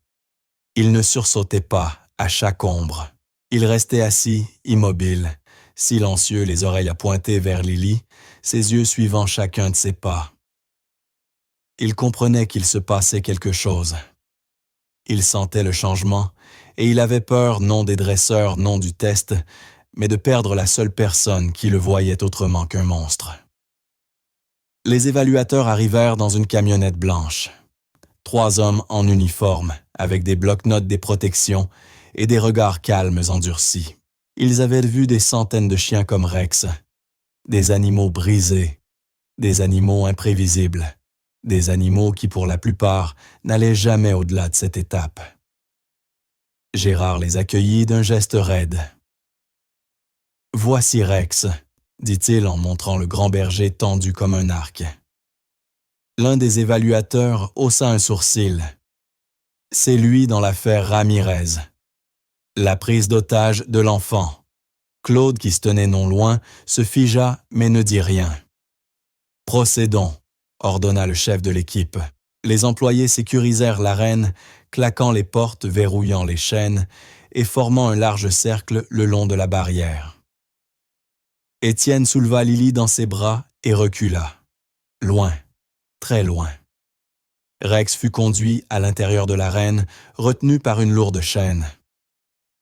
Il ne sursautait pas à chaque ombre. Il restait assis, immobile, silencieux, les oreilles pointées vers Lily, ses yeux suivant chacun de ses pas. Il comprenait qu'il se passait quelque chose. Il sentait le changement, et il avait peur non des dresseurs, non du test, mais de perdre la seule personne qui le voyait autrement qu'un monstre. Les évaluateurs arrivèrent dans une camionnette blanche. 3 hommes en uniforme, avec des blocs-notes des protections et des regards calmes endurcis. Ils avaient vu des centaines de chiens comme Rex, des animaux brisés, des animaux imprévisibles, des animaux qui, pour la plupart, n'allaient jamais au-delà de cette étape. Gérard les accueillit d'un geste raide. « Voici Rex », dit-il en montrant le grand berger tendu comme un arc. L'un des évaluateurs haussa un sourcil. C'est lui dans l'affaire Ramirez. La prise d'otage de l'enfant. Claude, qui se tenait non loin, se figea mais ne dit rien. « Procédons », ordonna le chef de l'équipe. Les employés sécurisèrent l'arène, claquant les portes, verrouillant les chaînes et formant un large cercle le long de la barrière. Étienne souleva Lily dans ses bras et recula. Loin, très loin. Rex fut conduit à l'intérieur de l'arène, retenu par une lourde chaîne.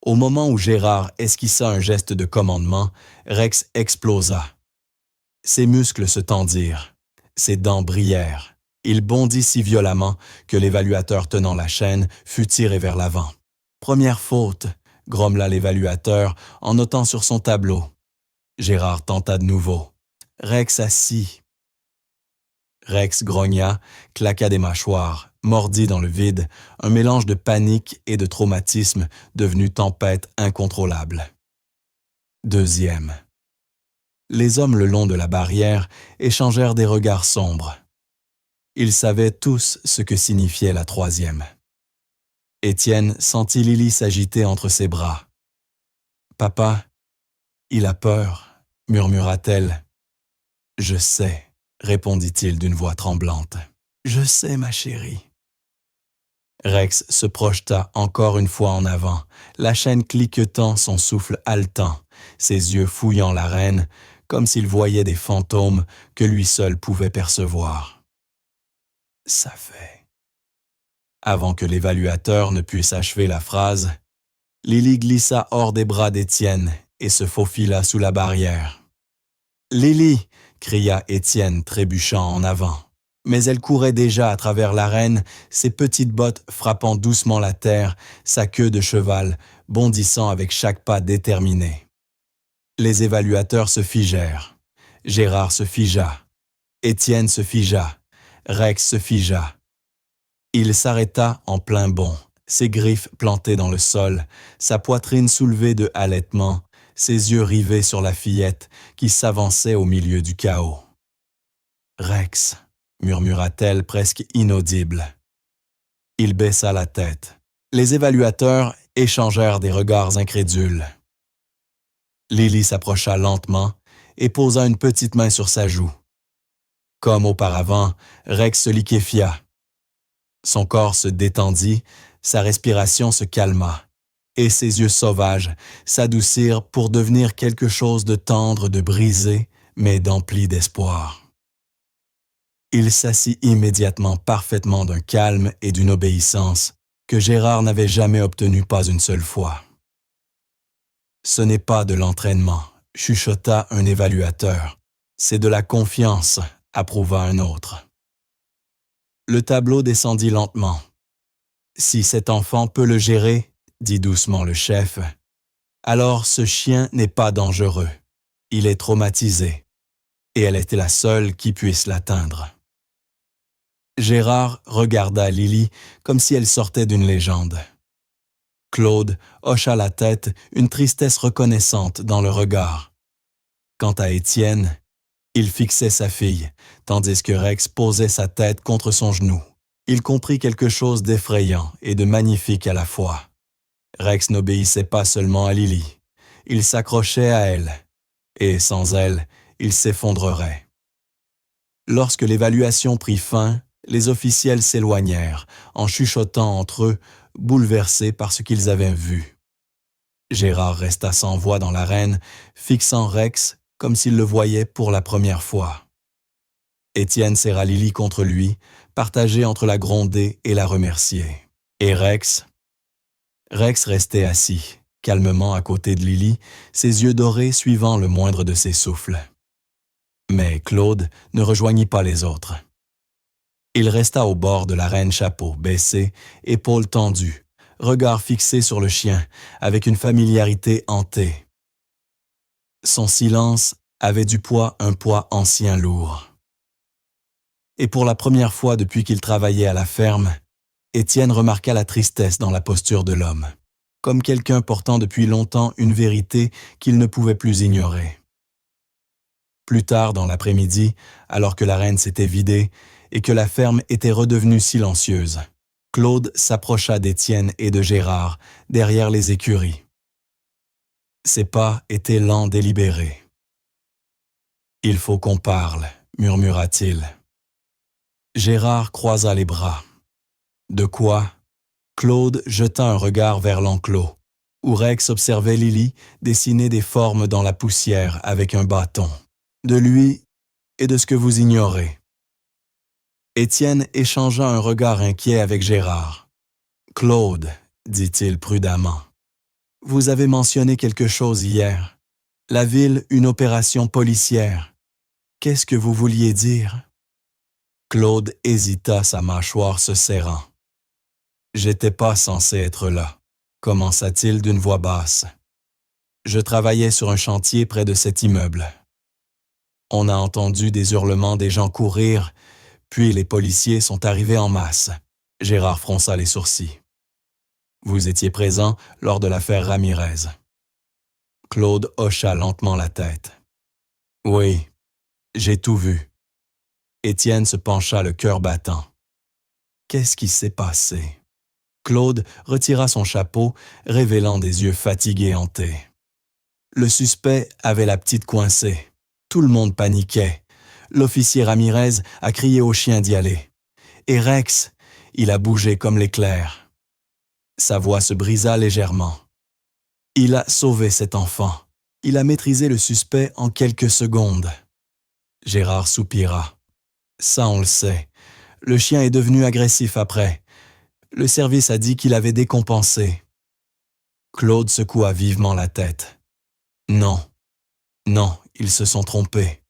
Au moment où Gérard esquissa un geste de commandement, Rex explosa. Ses muscles se tendirent, ses dents brillèrent. Il bondit si violemment que l'évaluateur tenant la chaîne fut tiré vers l'avant. « Première faute », grommela l'évaluateur en notant sur son tableau. Gérard tenta de nouveau. Rex assis. Rex grogna, claqua des mâchoires, mordit dans le vide, un mélange de panique et de traumatisme devenu tempête incontrôlable. Deuxième. Les hommes le long de la barrière échangèrent des regards sombres. Ils savaient tous ce que signifiait la troisième. Étienne sentit Lily s'agiter entre ses bras. « Papa, il a peur », murmura-t-elle. « Je sais », répondit-il d'une voix tremblante. « Je sais, ma chérie. » Rex se projeta encore une fois en avant, la chaîne cliquetant, son souffle haletant, ses yeux fouillant l'arène, comme s'il voyait des fantômes que lui seul pouvait percevoir. « Ça fait... » Avant que l'évaluateur ne puisse achever la phrase, Lily glissa hors des bras d'Étienne et se faufila sous la barrière. « Lily !» cria Étienne trébuchant en avant. Mais elle courait déjà à travers l'arène, ses petites bottes frappant doucement la terre, sa queue de cheval bondissant avec chaque pas déterminé. Les évaluateurs se figèrent. Gérard se figea. Étienne se figea. Rex se figea. Il s'arrêta en plein bond, ses griffes plantées dans le sol, sa poitrine soulevée de halètement, ses yeux rivés sur la fillette qui s'avançait au milieu du chaos. « Rex », murmura-t-elle presque inaudible. Il baissa la tête. Les évaluateurs échangèrent des regards incrédules. Lily s'approcha lentement et posa une petite main sur sa joue. Comme auparavant, Rex se liquéfia. Son corps se détendit, sa respiration se calma, et ses yeux sauvages s'adoucirent pour devenir quelque chose de tendre, de brisé, mais d'empli d'espoir. Il s'assit immédiatement parfaitement d'un calme et d'une obéissance que Gérard n'avait jamais obtenu pas une seule fois. « Ce n'est pas de l'entraînement », chuchota un évaluateur. « C'est de la confiance », approuva un autre. Le tableau descendit lentement. « Si cet enfant peut le gérer, » dit doucement le chef, « alors ce chien n'est pas dangereux. Il est traumatisé. » Et elle était la seule qui puisse l'atteindre. Gérard regarda Lily comme si elle sortait d'une légende. Claude hocha la tête, une tristesse reconnaissante dans le regard. Quant à Étienne, il fixait sa fille, tandis que Rex posait sa tête contre son genou. Il comprit quelque chose d'effrayant et de magnifique à la fois. Rex n'obéissait pas seulement à Lily, il s'accrochait à elle, et sans elle, il s'effondrerait. Lorsque l'évaluation prit fin, les officiels s'éloignèrent, en chuchotant entre eux, bouleversés par ce qu'ils avaient vu. Gérard resta sans voix dans l'arène, fixant Rex comme s'il le voyait pour la première fois. Étienne serra Lily contre lui, partagé entre la gronder et la remercier. Et Rex restait assis, calmement à côté de Lily, ses yeux dorés suivant le moindre de ses souffles. Mais Claude ne rejoignit pas les autres. Il resta au bord de l'arène, chapeau baissé, épaules tendues, regard fixé sur le chien, avec une familiarité hantée. Son silence avait du poids, un poids ancien lourd. Et pour la première fois depuis qu'il travaillait à la ferme, Étienne remarqua la tristesse dans la posture de l'homme, comme quelqu'un portant depuis longtemps une vérité qu'il ne pouvait plus ignorer. Plus tard dans l'après-midi, alors que l'arène s'était vidée et que la ferme était redevenue silencieuse, Claude s'approcha d'Étienne et de Gérard, derrière les écuries. Ses pas étaient lents, délibérés. « Il faut qu'on parle », murmura-t-il. Gérard croisa les bras. De quoi? Claude jeta un regard vers l'enclos, où Rex observait Lily dessiner des formes dans la poussière avec un bâton. De lui et de ce que vous ignorez. Étienne échangea un regard inquiet avec Gérard. « Claude, dit-il prudemment, vous avez mentionné quelque chose hier. La ville, une opération policière. Qu'est-ce que vous vouliez dire? » Claude hésita, sa mâchoire se serrant. « J'étais pas censé être là, » commença-t-il d'une voix basse. « Je travaillais sur un chantier près de cet immeuble. On a entendu des hurlements des gens courir, puis les policiers sont arrivés en masse. » Gérard fronça les sourcils. « Vous étiez présent lors de l'affaire Ramirez. » Claude hocha lentement la tête. « Oui, j'ai tout vu. » Étienne se pencha, le cœur battant. « Qu'est-ce qui s'est passé? » Claude retira son chapeau, révélant des yeux fatigués hantés. Le suspect avait la petite coincée. Tout le monde paniquait. L'officier Ramirez a crié au chien d'y aller. Et Rex, il a bougé comme l'éclair. Sa voix se brisa légèrement. Il a sauvé cet enfant. Il a maîtrisé le suspect en quelques secondes. Gérard soupira. Ça, on le sait. Le chien est devenu agressif après. Le service a dit qu'il avait décompensé. Claude secoua vivement la tête. Non, ils se sont trompés.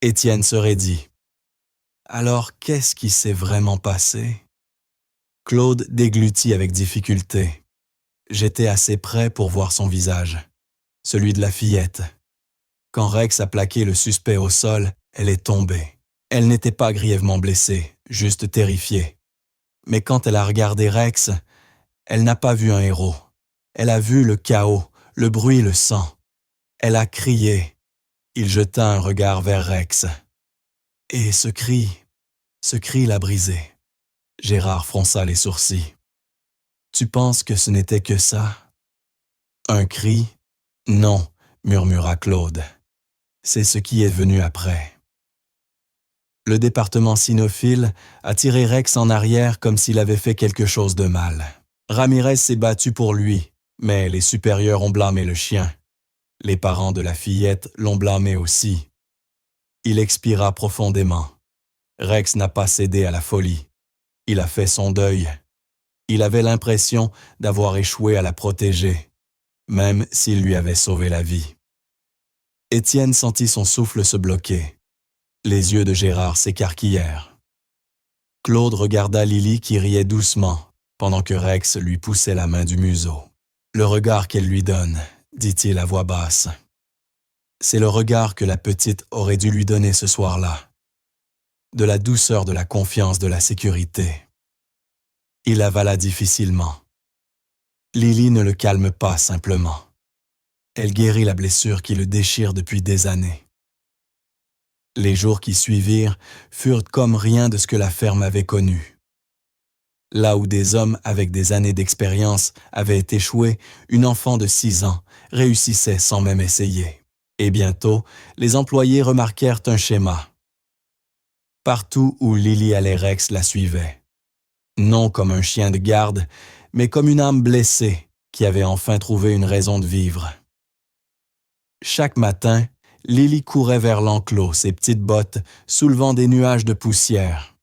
Étienne se raidit. Alors, qu'est-ce qui s'est vraiment passé? Claude déglutit avec difficulté. J'étais assez près pour voir son visage, celui de la fillette. Quand Rex a plaqué le suspect au sol, elle est tombée. Elle n'était pas grièvement blessée, juste terrifiée. Mais quand elle a regardé Rex, elle n'a pas vu un héros. Elle a vu le chaos, le bruit, le sang. Elle a crié. Il jeta un regard vers Rex. Et ce cri l'a brisé. Gérard fronça les sourcils. Tu penses que ce n'était que ça? Un cri? Non, murmura Claude. C'est ce qui est venu après. Le département cynophile a tiré Rex en arrière comme s'il avait fait quelque chose de mal. Ramirez s'est battu pour lui, mais les supérieurs ont blâmé le chien. Les parents de la fillette l'ont blâmé aussi. Il expira profondément. Rex n'a pas cédé à la folie. Il a fait son deuil. Il avait l'impression d'avoir échoué à la protéger, même s'il lui avait sauvé la vie. Étienne sentit son souffle se bloquer. Les yeux de Gérard s'écarquillèrent. Claude regarda Lily qui riait doucement, pendant que Rex lui poussait la main du museau. « Le regard qu'elle lui donne », dit-il à voix basse. C'est le regard que la petite aurait dû lui donner ce soir-là. De la douceur, de la confiance, de la sécurité. Il avala difficilement. Lily ne le calme pas simplement. Elle guérit la blessure qui le déchire depuis des années. Les jours qui suivirent furent comme rien de ce que la ferme avait connu. Là où des hommes avec des années d'expérience avaient échoué, une enfant de 6 ans réussissait sans même essayer. Et bientôt, les employés remarquèrent un schéma. Partout où Lily allait, Rex la suivait. Non comme un chien de garde, mais comme une âme blessée qui avait enfin trouvé une raison de vivre. Chaque matin, Lily courait vers l'enclos, ses petites bottes soulevant des nuages de poussière.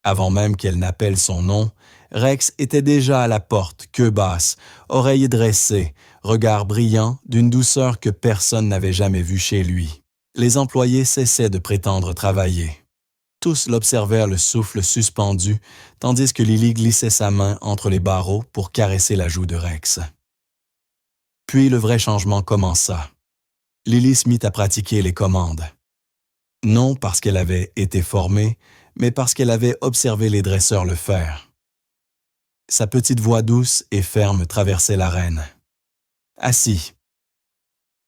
Avant même qu'elle n'appelle son nom, Rex était déjà à la porte, queue basse, oreilles dressées, regard brillant, d'une douceur que personne n'avait jamais vue chez lui. Les employés cessaient de prétendre travailler. Tous l'observèrent le souffle suspendu, tandis que Lily glissait sa main entre les barreaux pour caresser la joue de Rex. Puis le vrai changement commença. Lily se mit à pratiquer les commandes. Non parce qu'elle avait été formée, mais parce qu'elle avait observé les dresseurs le faire. Sa petite voix douce et ferme traversait l'arène. Assis.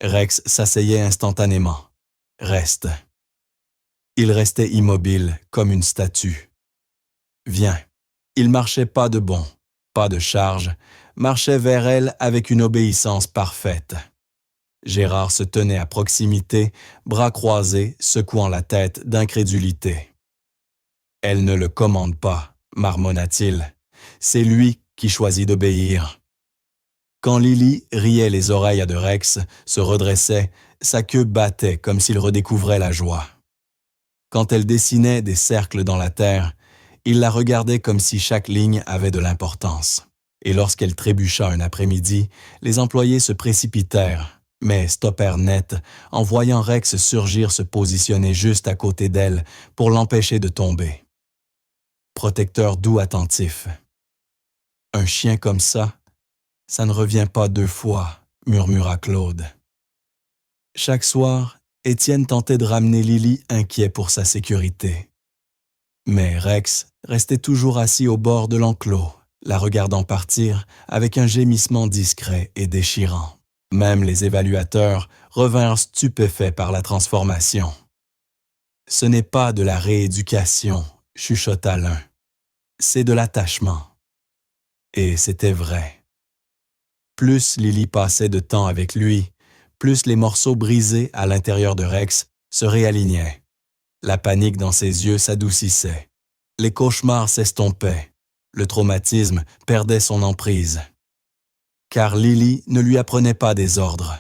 Rex s'asseyait instantanément. Reste. Il restait immobile, comme une statue. Viens. Il marchait pas de bond, pas de charge, marchait vers elle avec une obéissance parfaite. Gérard se tenait à proximité, bras croisés, secouant la tête d'incrédulité. « Elle ne le commande pas, marmonna-t-il. C'est lui qui choisit d'obéir. » Quand Lily riait les oreilles de Rex, se redressait, sa queue battait comme s'il redécouvrait la joie. Quand elle dessinait des cercles dans la terre, il la regardait comme si chaque ligne avait de l'importance. Et lorsqu'elle trébucha un après-midi, les employés se précipitèrent, mais stoppèrent net en voyant Rex surgir se positionner juste à côté d'elle pour l'empêcher de tomber. Protecteur doux attentif. « Un chien comme ça ne revient pas 2 fois, murmura Claude. Chaque soir, Étienne tentait de ramener Lily inquiet pour sa sécurité. Mais Rex restait toujours assis au bord de l'enclos, la regardant partir avec un gémissement discret et déchirant. Même les évaluateurs revinrent stupéfaits par la transformation. « Ce n'est pas de la rééducation, » chuchota l'un. « C'est de l'attachement. » Et c'était vrai. Plus Lily passait de temps avec lui, plus les morceaux brisés à l'intérieur de Rex se réalignaient. La panique dans ses yeux s'adoucissait. Les cauchemars s'estompaient. Le traumatisme perdait son emprise. Car Lily ne lui apprenait pas des ordres.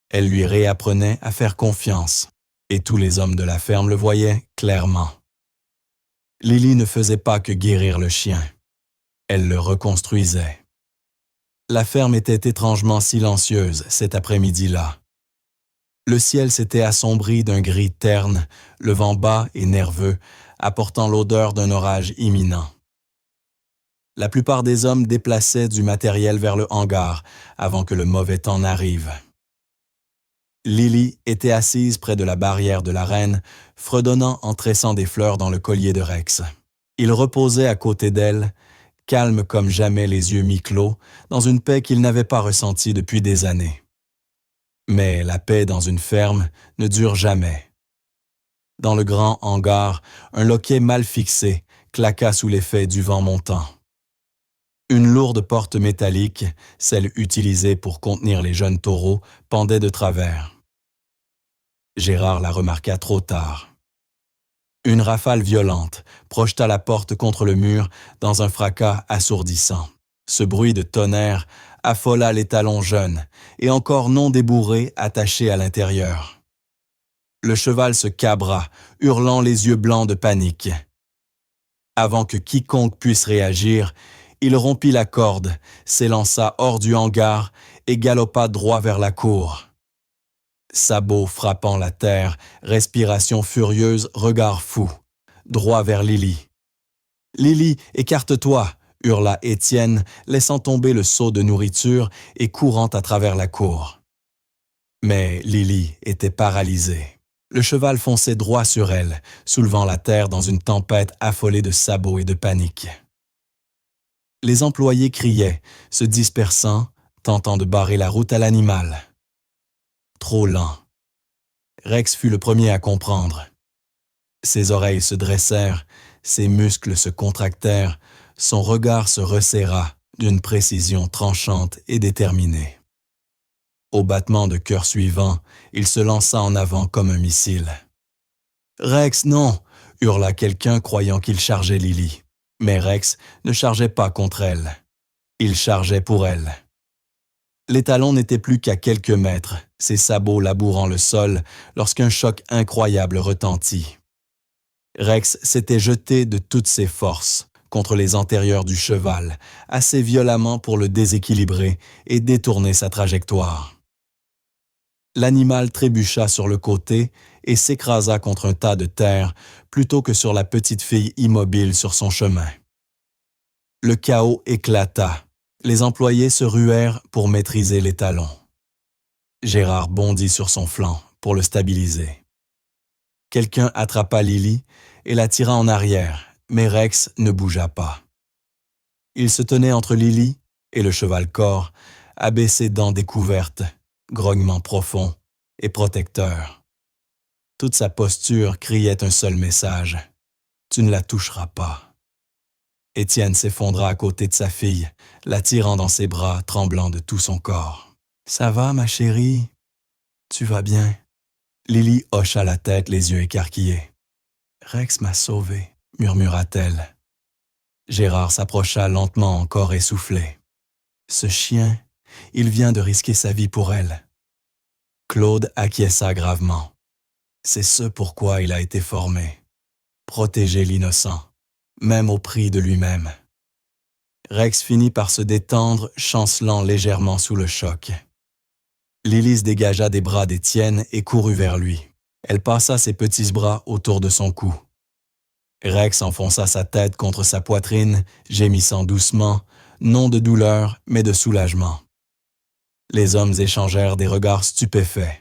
Elle lui réapprenait à faire confiance. Et tous les hommes de la ferme le voyaient clairement. Lily ne faisait pas que guérir le chien. Elle le reconstruisait. La ferme était étrangement silencieuse cet après-midi-là. Le ciel s'était assombri d'un gris terne, le vent bas et nerveux, apportant l'odeur d'un orage imminent. La plupart des hommes déplaçaient du matériel vers le hangar avant que le mauvais temps n'arrive. Lily était assise près de la barrière de l'arène, fredonnant en tressant des fleurs dans le collier de Rex. Il reposait à côté d'elle, calme comme jamais, les yeux mi-clos, dans une paix qu'il n'avait pas ressentie depuis des années. Mais la paix dans une ferme ne dure jamais. Dans le grand hangar, un loquet mal fixé claqua sous l'effet du vent montant. Une lourde porte métallique, celle utilisée pour contenir les jeunes taureaux, pendait de travers. Gérard la remarqua trop tard. Une rafale violente projeta la porte contre le mur dans un fracas assourdissant. Ce bruit de tonnerre affola les talons jeunes et encore non débourrés attachés à l'intérieur. Le cheval se cabra, hurlant les yeux blancs de panique. Avant que quiconque puisse réagir, il rompit la corde, s'élança hors du hangar et galopa droit vers la cour. Sabots frappant la terre, respiration furieuse, regard fou, droit vers Lily. « Lily, écarte-toi !» hurla Étienne, laissant tomber le seau de nourriture et courant à travers la cour. Mais Lily était paralysée. Le cheval fonçait droit sur elle, soulevant la terre dans une tempête affolée de sabots et de panique. Les employés criaient, se dispersant, tentant de barrer la route à l'animal. Trop lent. Rex fut le premier à comprendre. Ses oreilles se dressèrent, ses muscles se contractèrent, son regard se resserra d'une précision tranchante et déterminée. Au battement de cœur suivant, il se lança en avant comme un missile. « Rex, non !» hurla quelqu'un croyant qu'il chargeait Lily. Mais Rex ne chargeait pas contre elle. Il chargeait pour elle. L'étalon n'était plus qu'à quelques mètres, ses sabots labourant le sol lorsqu'un choc incroyable retentit. Rex s'était jeté de toutes ses forces contre les antérieurs du cheval, assez violemment pour le déséquilibrer et détourner sa trajectoire. L'animal trébucha sur le côté et s'écrasa contre un tas de terre plutôt que sur la petite fille immobile sur son chemin. Le chaos éclata. Les employés se ruèrent pour maîtriser l'étalon. Gérard bondit sur son flanc pour le stabiliser. Quelqu'un attrapa Lily et la tira en arrière, mais Rex ne bougea pas. Il se tenait entre Lily et le cheval-corps, abaissé dents découvertes, grognement profond et protecteur. Toute sa posture criait un seul message. « Tu ne la toucheras pas. » Étienne s'effondra à côté de sa fille, la tirant dans ses bras, tremblant de tout son corps. « Ça va, ma chérie? Tu vas bien? » Lily hocha la tête, les yeux écarquillés. « Rex m'a sauvée, » murmura-t-elle. Gérard s'approcha lentement, encore essoufflé. « Ce chien, il vient de risquer sa vie pour elle. » Claude acquiesça gravement. C'est ce pourquoi il a été formé. Protéger l'innocent, même au prix de lui-même. Rex finit par se détendre, chancelant légèrement sous le choc. Lily se dégagea des bras d'Étienne et courut vers lui. Elle passa ses petits bras autour de son cou. Rex enfonça sa tête contre sa poitrine, gémissant doucement, non de douleur, mais de soulagement. Les hommes échangèrent des regards stupéfaits.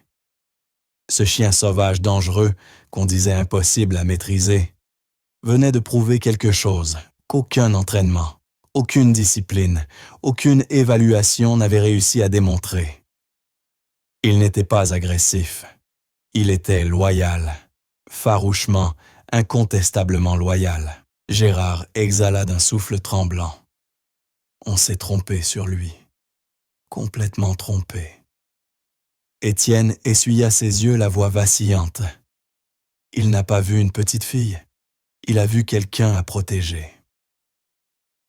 Ce chien sauvage dangereux, qu'on disait impossible à maîtriser, venait de prouver quelque chose qu'aucun entraînement, aucune discipline, aucune évaluation n'avait réussi à démontrer. Il n'était pas agressif. Il était loyal, farouchement, incontestablement loyal. Gérard exhala d'un souffle tremblant. On s'est trompé sur lui. Complètement trompé. Étienne essuya ses yeux, la voix vacillante. Il n'a pas vu une petite fille. Il a vu quelqu'un à protéger.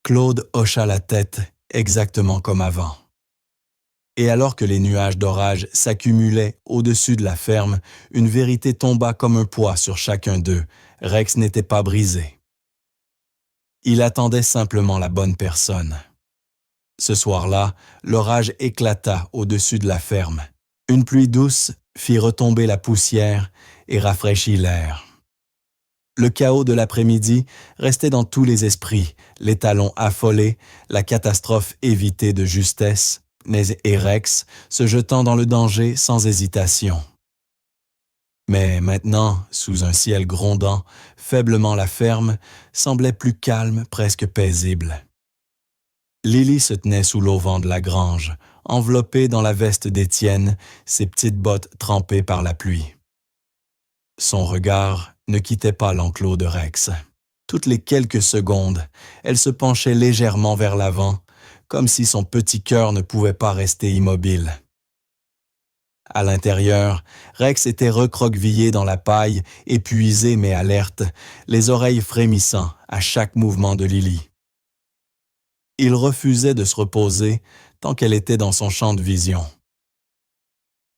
Claude hocha la tête, exactement comme avant. Et alors que les nuages d'orage s'accumulaient au-dessus de la ferme, une vérité tomba comme un poids sur chacun d'eux. Rex n'était pas brisé. Il attendait simplement la bonne personne. Ce soir-là, l'orage éclata au-dessus de la ferme. Une pluie douce fit retomber la poussière et rafraîchit l'air. Le chaos de l'après-midi restait dans tous les esprits, l'étalon affolé, la catastrophe évitée de justesse, et Rex se jetant dans le danger sans hésitation. Mais maintenant, sous un ciel grondant, faiblement la ferme semblait plus calme, presque paisible. Lily se tenait sous l'auvent de la grange, enveloppée dans la veste d'Étienne, ses petites bottes trempées par la pluie. Son regard ne quittait pas l'enclos de Rex. Toutes les quelques secondes, elle se penchait légèrement vers l'avant, comme si son petit cœur ne pouvait pas rester immobile. À l'intérieur, Rex était recroquevillé dans la paille, épuisé mais alerte, les oreilles frémissant à chaque mouvement de Lily. Il refusait de se reposer tant qu'elle était dans son champ de vision.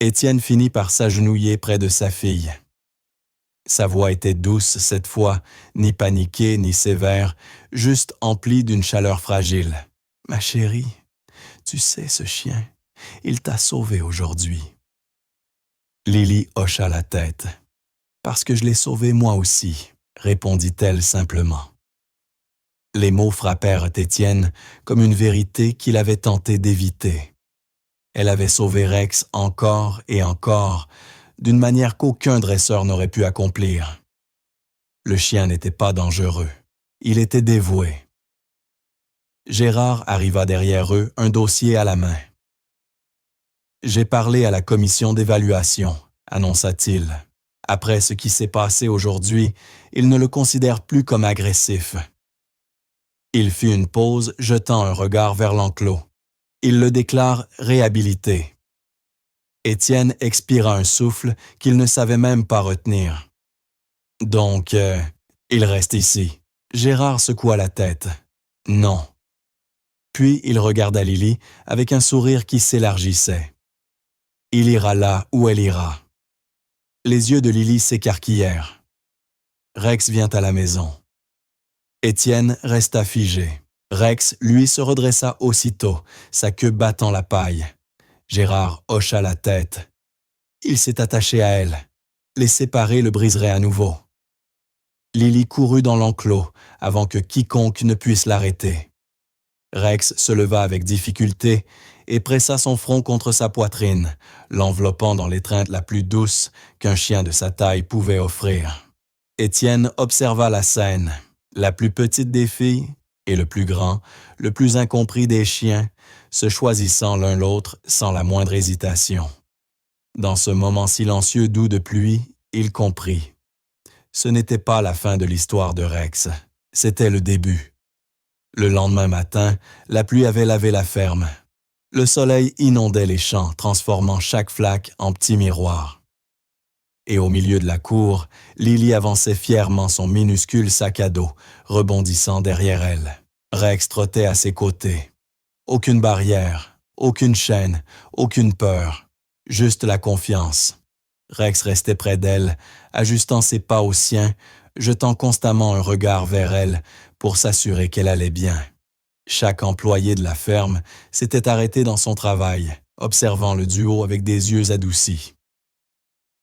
Étienne finit par s'agenouiller près de sa fille. Sa voix était douce cette fois, ni paniquée ni sévère, juste emplie d'une chaleur fragile. « Ma chérie, tu sais ce chien, il t'a sauvée aujourd'hui. » Lily hocha la tête. « Parce que je l'ai sauvé moi aussi, » répondit-elle simplement. Les mots frappèrent Étienne comme une vérité qu'il avait tenté d'éviter. Elle avait sauvé Rex encore et encore, d'une manière qu'aucun dresseur n'aurait pu accomplir. Le chien n'était pas dangereux. Il était dévoué. Gérard arriva derrière eux, un dossier à la main. J'ai parlé à la commission d'évaluation, annonça-t-il. Après ce qui s'est passé aujourd'hui, ils ne le considèrent plus comme agressif. Il fit une pause, jetant un regard vers l'enclos. Il le déclare réhabilité. Étienne expira un souffle qu'il ne savait même pas retenir. Donc, il reste ici. Gérard secoua la tête. Non. Puis il regarda Lily avec un sourire qui s'élargissait. Il ira là où elle ira. Les yeux de Lily s'écarquillèrent. Rex vient à la maison. Étienne resta figé. Rex, lui, se redressa aussitôt, sa queue battant la paille. Gérard hocha la tête. Il s'est attaché à elle. Les séparer le briserait à nouveau. Lily courut dans l'enclos avant que quiconque ne puisse l'arrêter. Rex se leva avec difficulté et pressa son front contre sa poitrine, l'enveloppant dans l'étreinte la plus douce qu'un chien de sa taille pouvait offrir. Étienne observa la scène. La plus petite des filles et le plus grand, le plus incompris des chiens, se choisissant l'un l'autre sans la moindre hésitation. Dans ce moment silencieux doux de pluie, il comprit. Ce n'était pas la fin de l'histoire de Rex, c'était le début. Le lendemain matin, la pluie avait lavé la ferme. Le soleil inondait les champs, transformant chaque flaque en petit miroir. Et au milieu de la cour, Lily avançait fièrement son minuscule sac à dos, rebondissant derrière elle. Rex trottait à ses côtés. Aucune barrière, aucune chaîne, aucune peur, juste la confiance. Rex restait près d'elle, ajustant ses pas aux siens, jetant constamment un regard vers elle pour s'assurer qu'elle allait bien. Chaque employé de la ferme s'était arrêté dans son travail, observant le duo avec des yeux adoucis.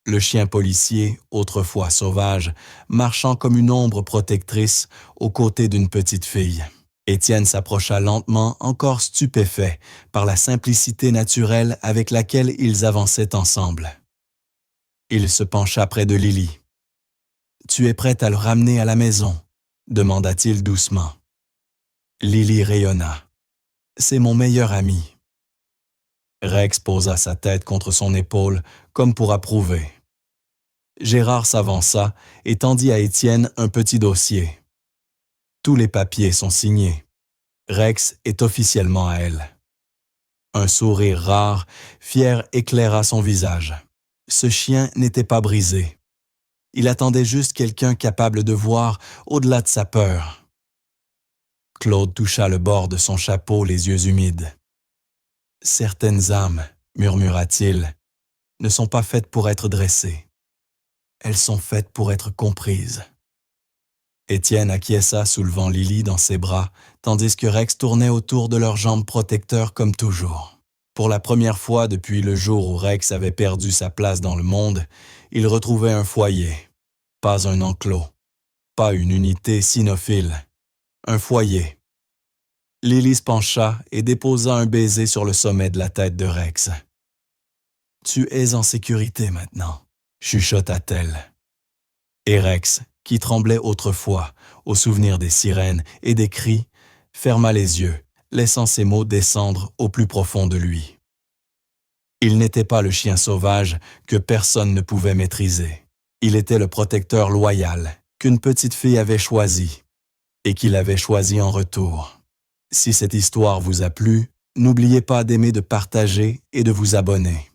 Le chien policier, autrefois sauvage, marchant comme une ombre protectrice aux côtés d'une petite fille. Étienne s'approcha lentement, encore stupéfait par la simplicité naturelle avec laquelle ils avançaient ensemble. Il se pencha près de Lily. « Tu es prête à le ramener à la maison ?» demanda-t-il doucement. Lily rayonna. « C'est mon meilleur ami. » Rex posa sa tête contre son épaule, comme pour approuver. Gérard s'avança et tendit à Étienne un petit dossier. Tous les papiers sont signés. Rex est officiellement à elle. Un sourire rare, fier éclaira son visage. Ce chien n'était pas brisé. Il attendait juste quelqu'un capable de voir au-delà de sa peur. Claude toucha le bord de son chapeau, les yeux humides. « Certaines âmes, murmura-t-il, ne sont pas faites pour être dressées. Elles sont faites pour être comprises. » Étienne acquiesça, soulevant Lily dans ses bras, tandis que Rex tournait autour de leurs jambes protecteurs comme toujours. Pour la première fois depuis le jour où Rex avait perdu sa place dans le monde, il retrouvait un foyer, pas un enclos, pas une unité cynophile, un foyer. Lily se pencha et déposa un baiser sur le sommet de la tête de Rex. « Tu es en sécurité maintenant », chuchota-t-elle. Et Rex, qui tremblait autrefois au souvenir des sirènes et des cris, ferma les yeux, laissant ces mots descendre au plus profond de lui. Il n'était pas le chien sauvage que personne ne pouvait maîtriser. Il était le protecteur loyal qu'une petite fille avait choisi et qu'il avait choisi en retour. Si cette histoire vous a plu, n'oubliez pas d'aimer, de partager et de vous abonner.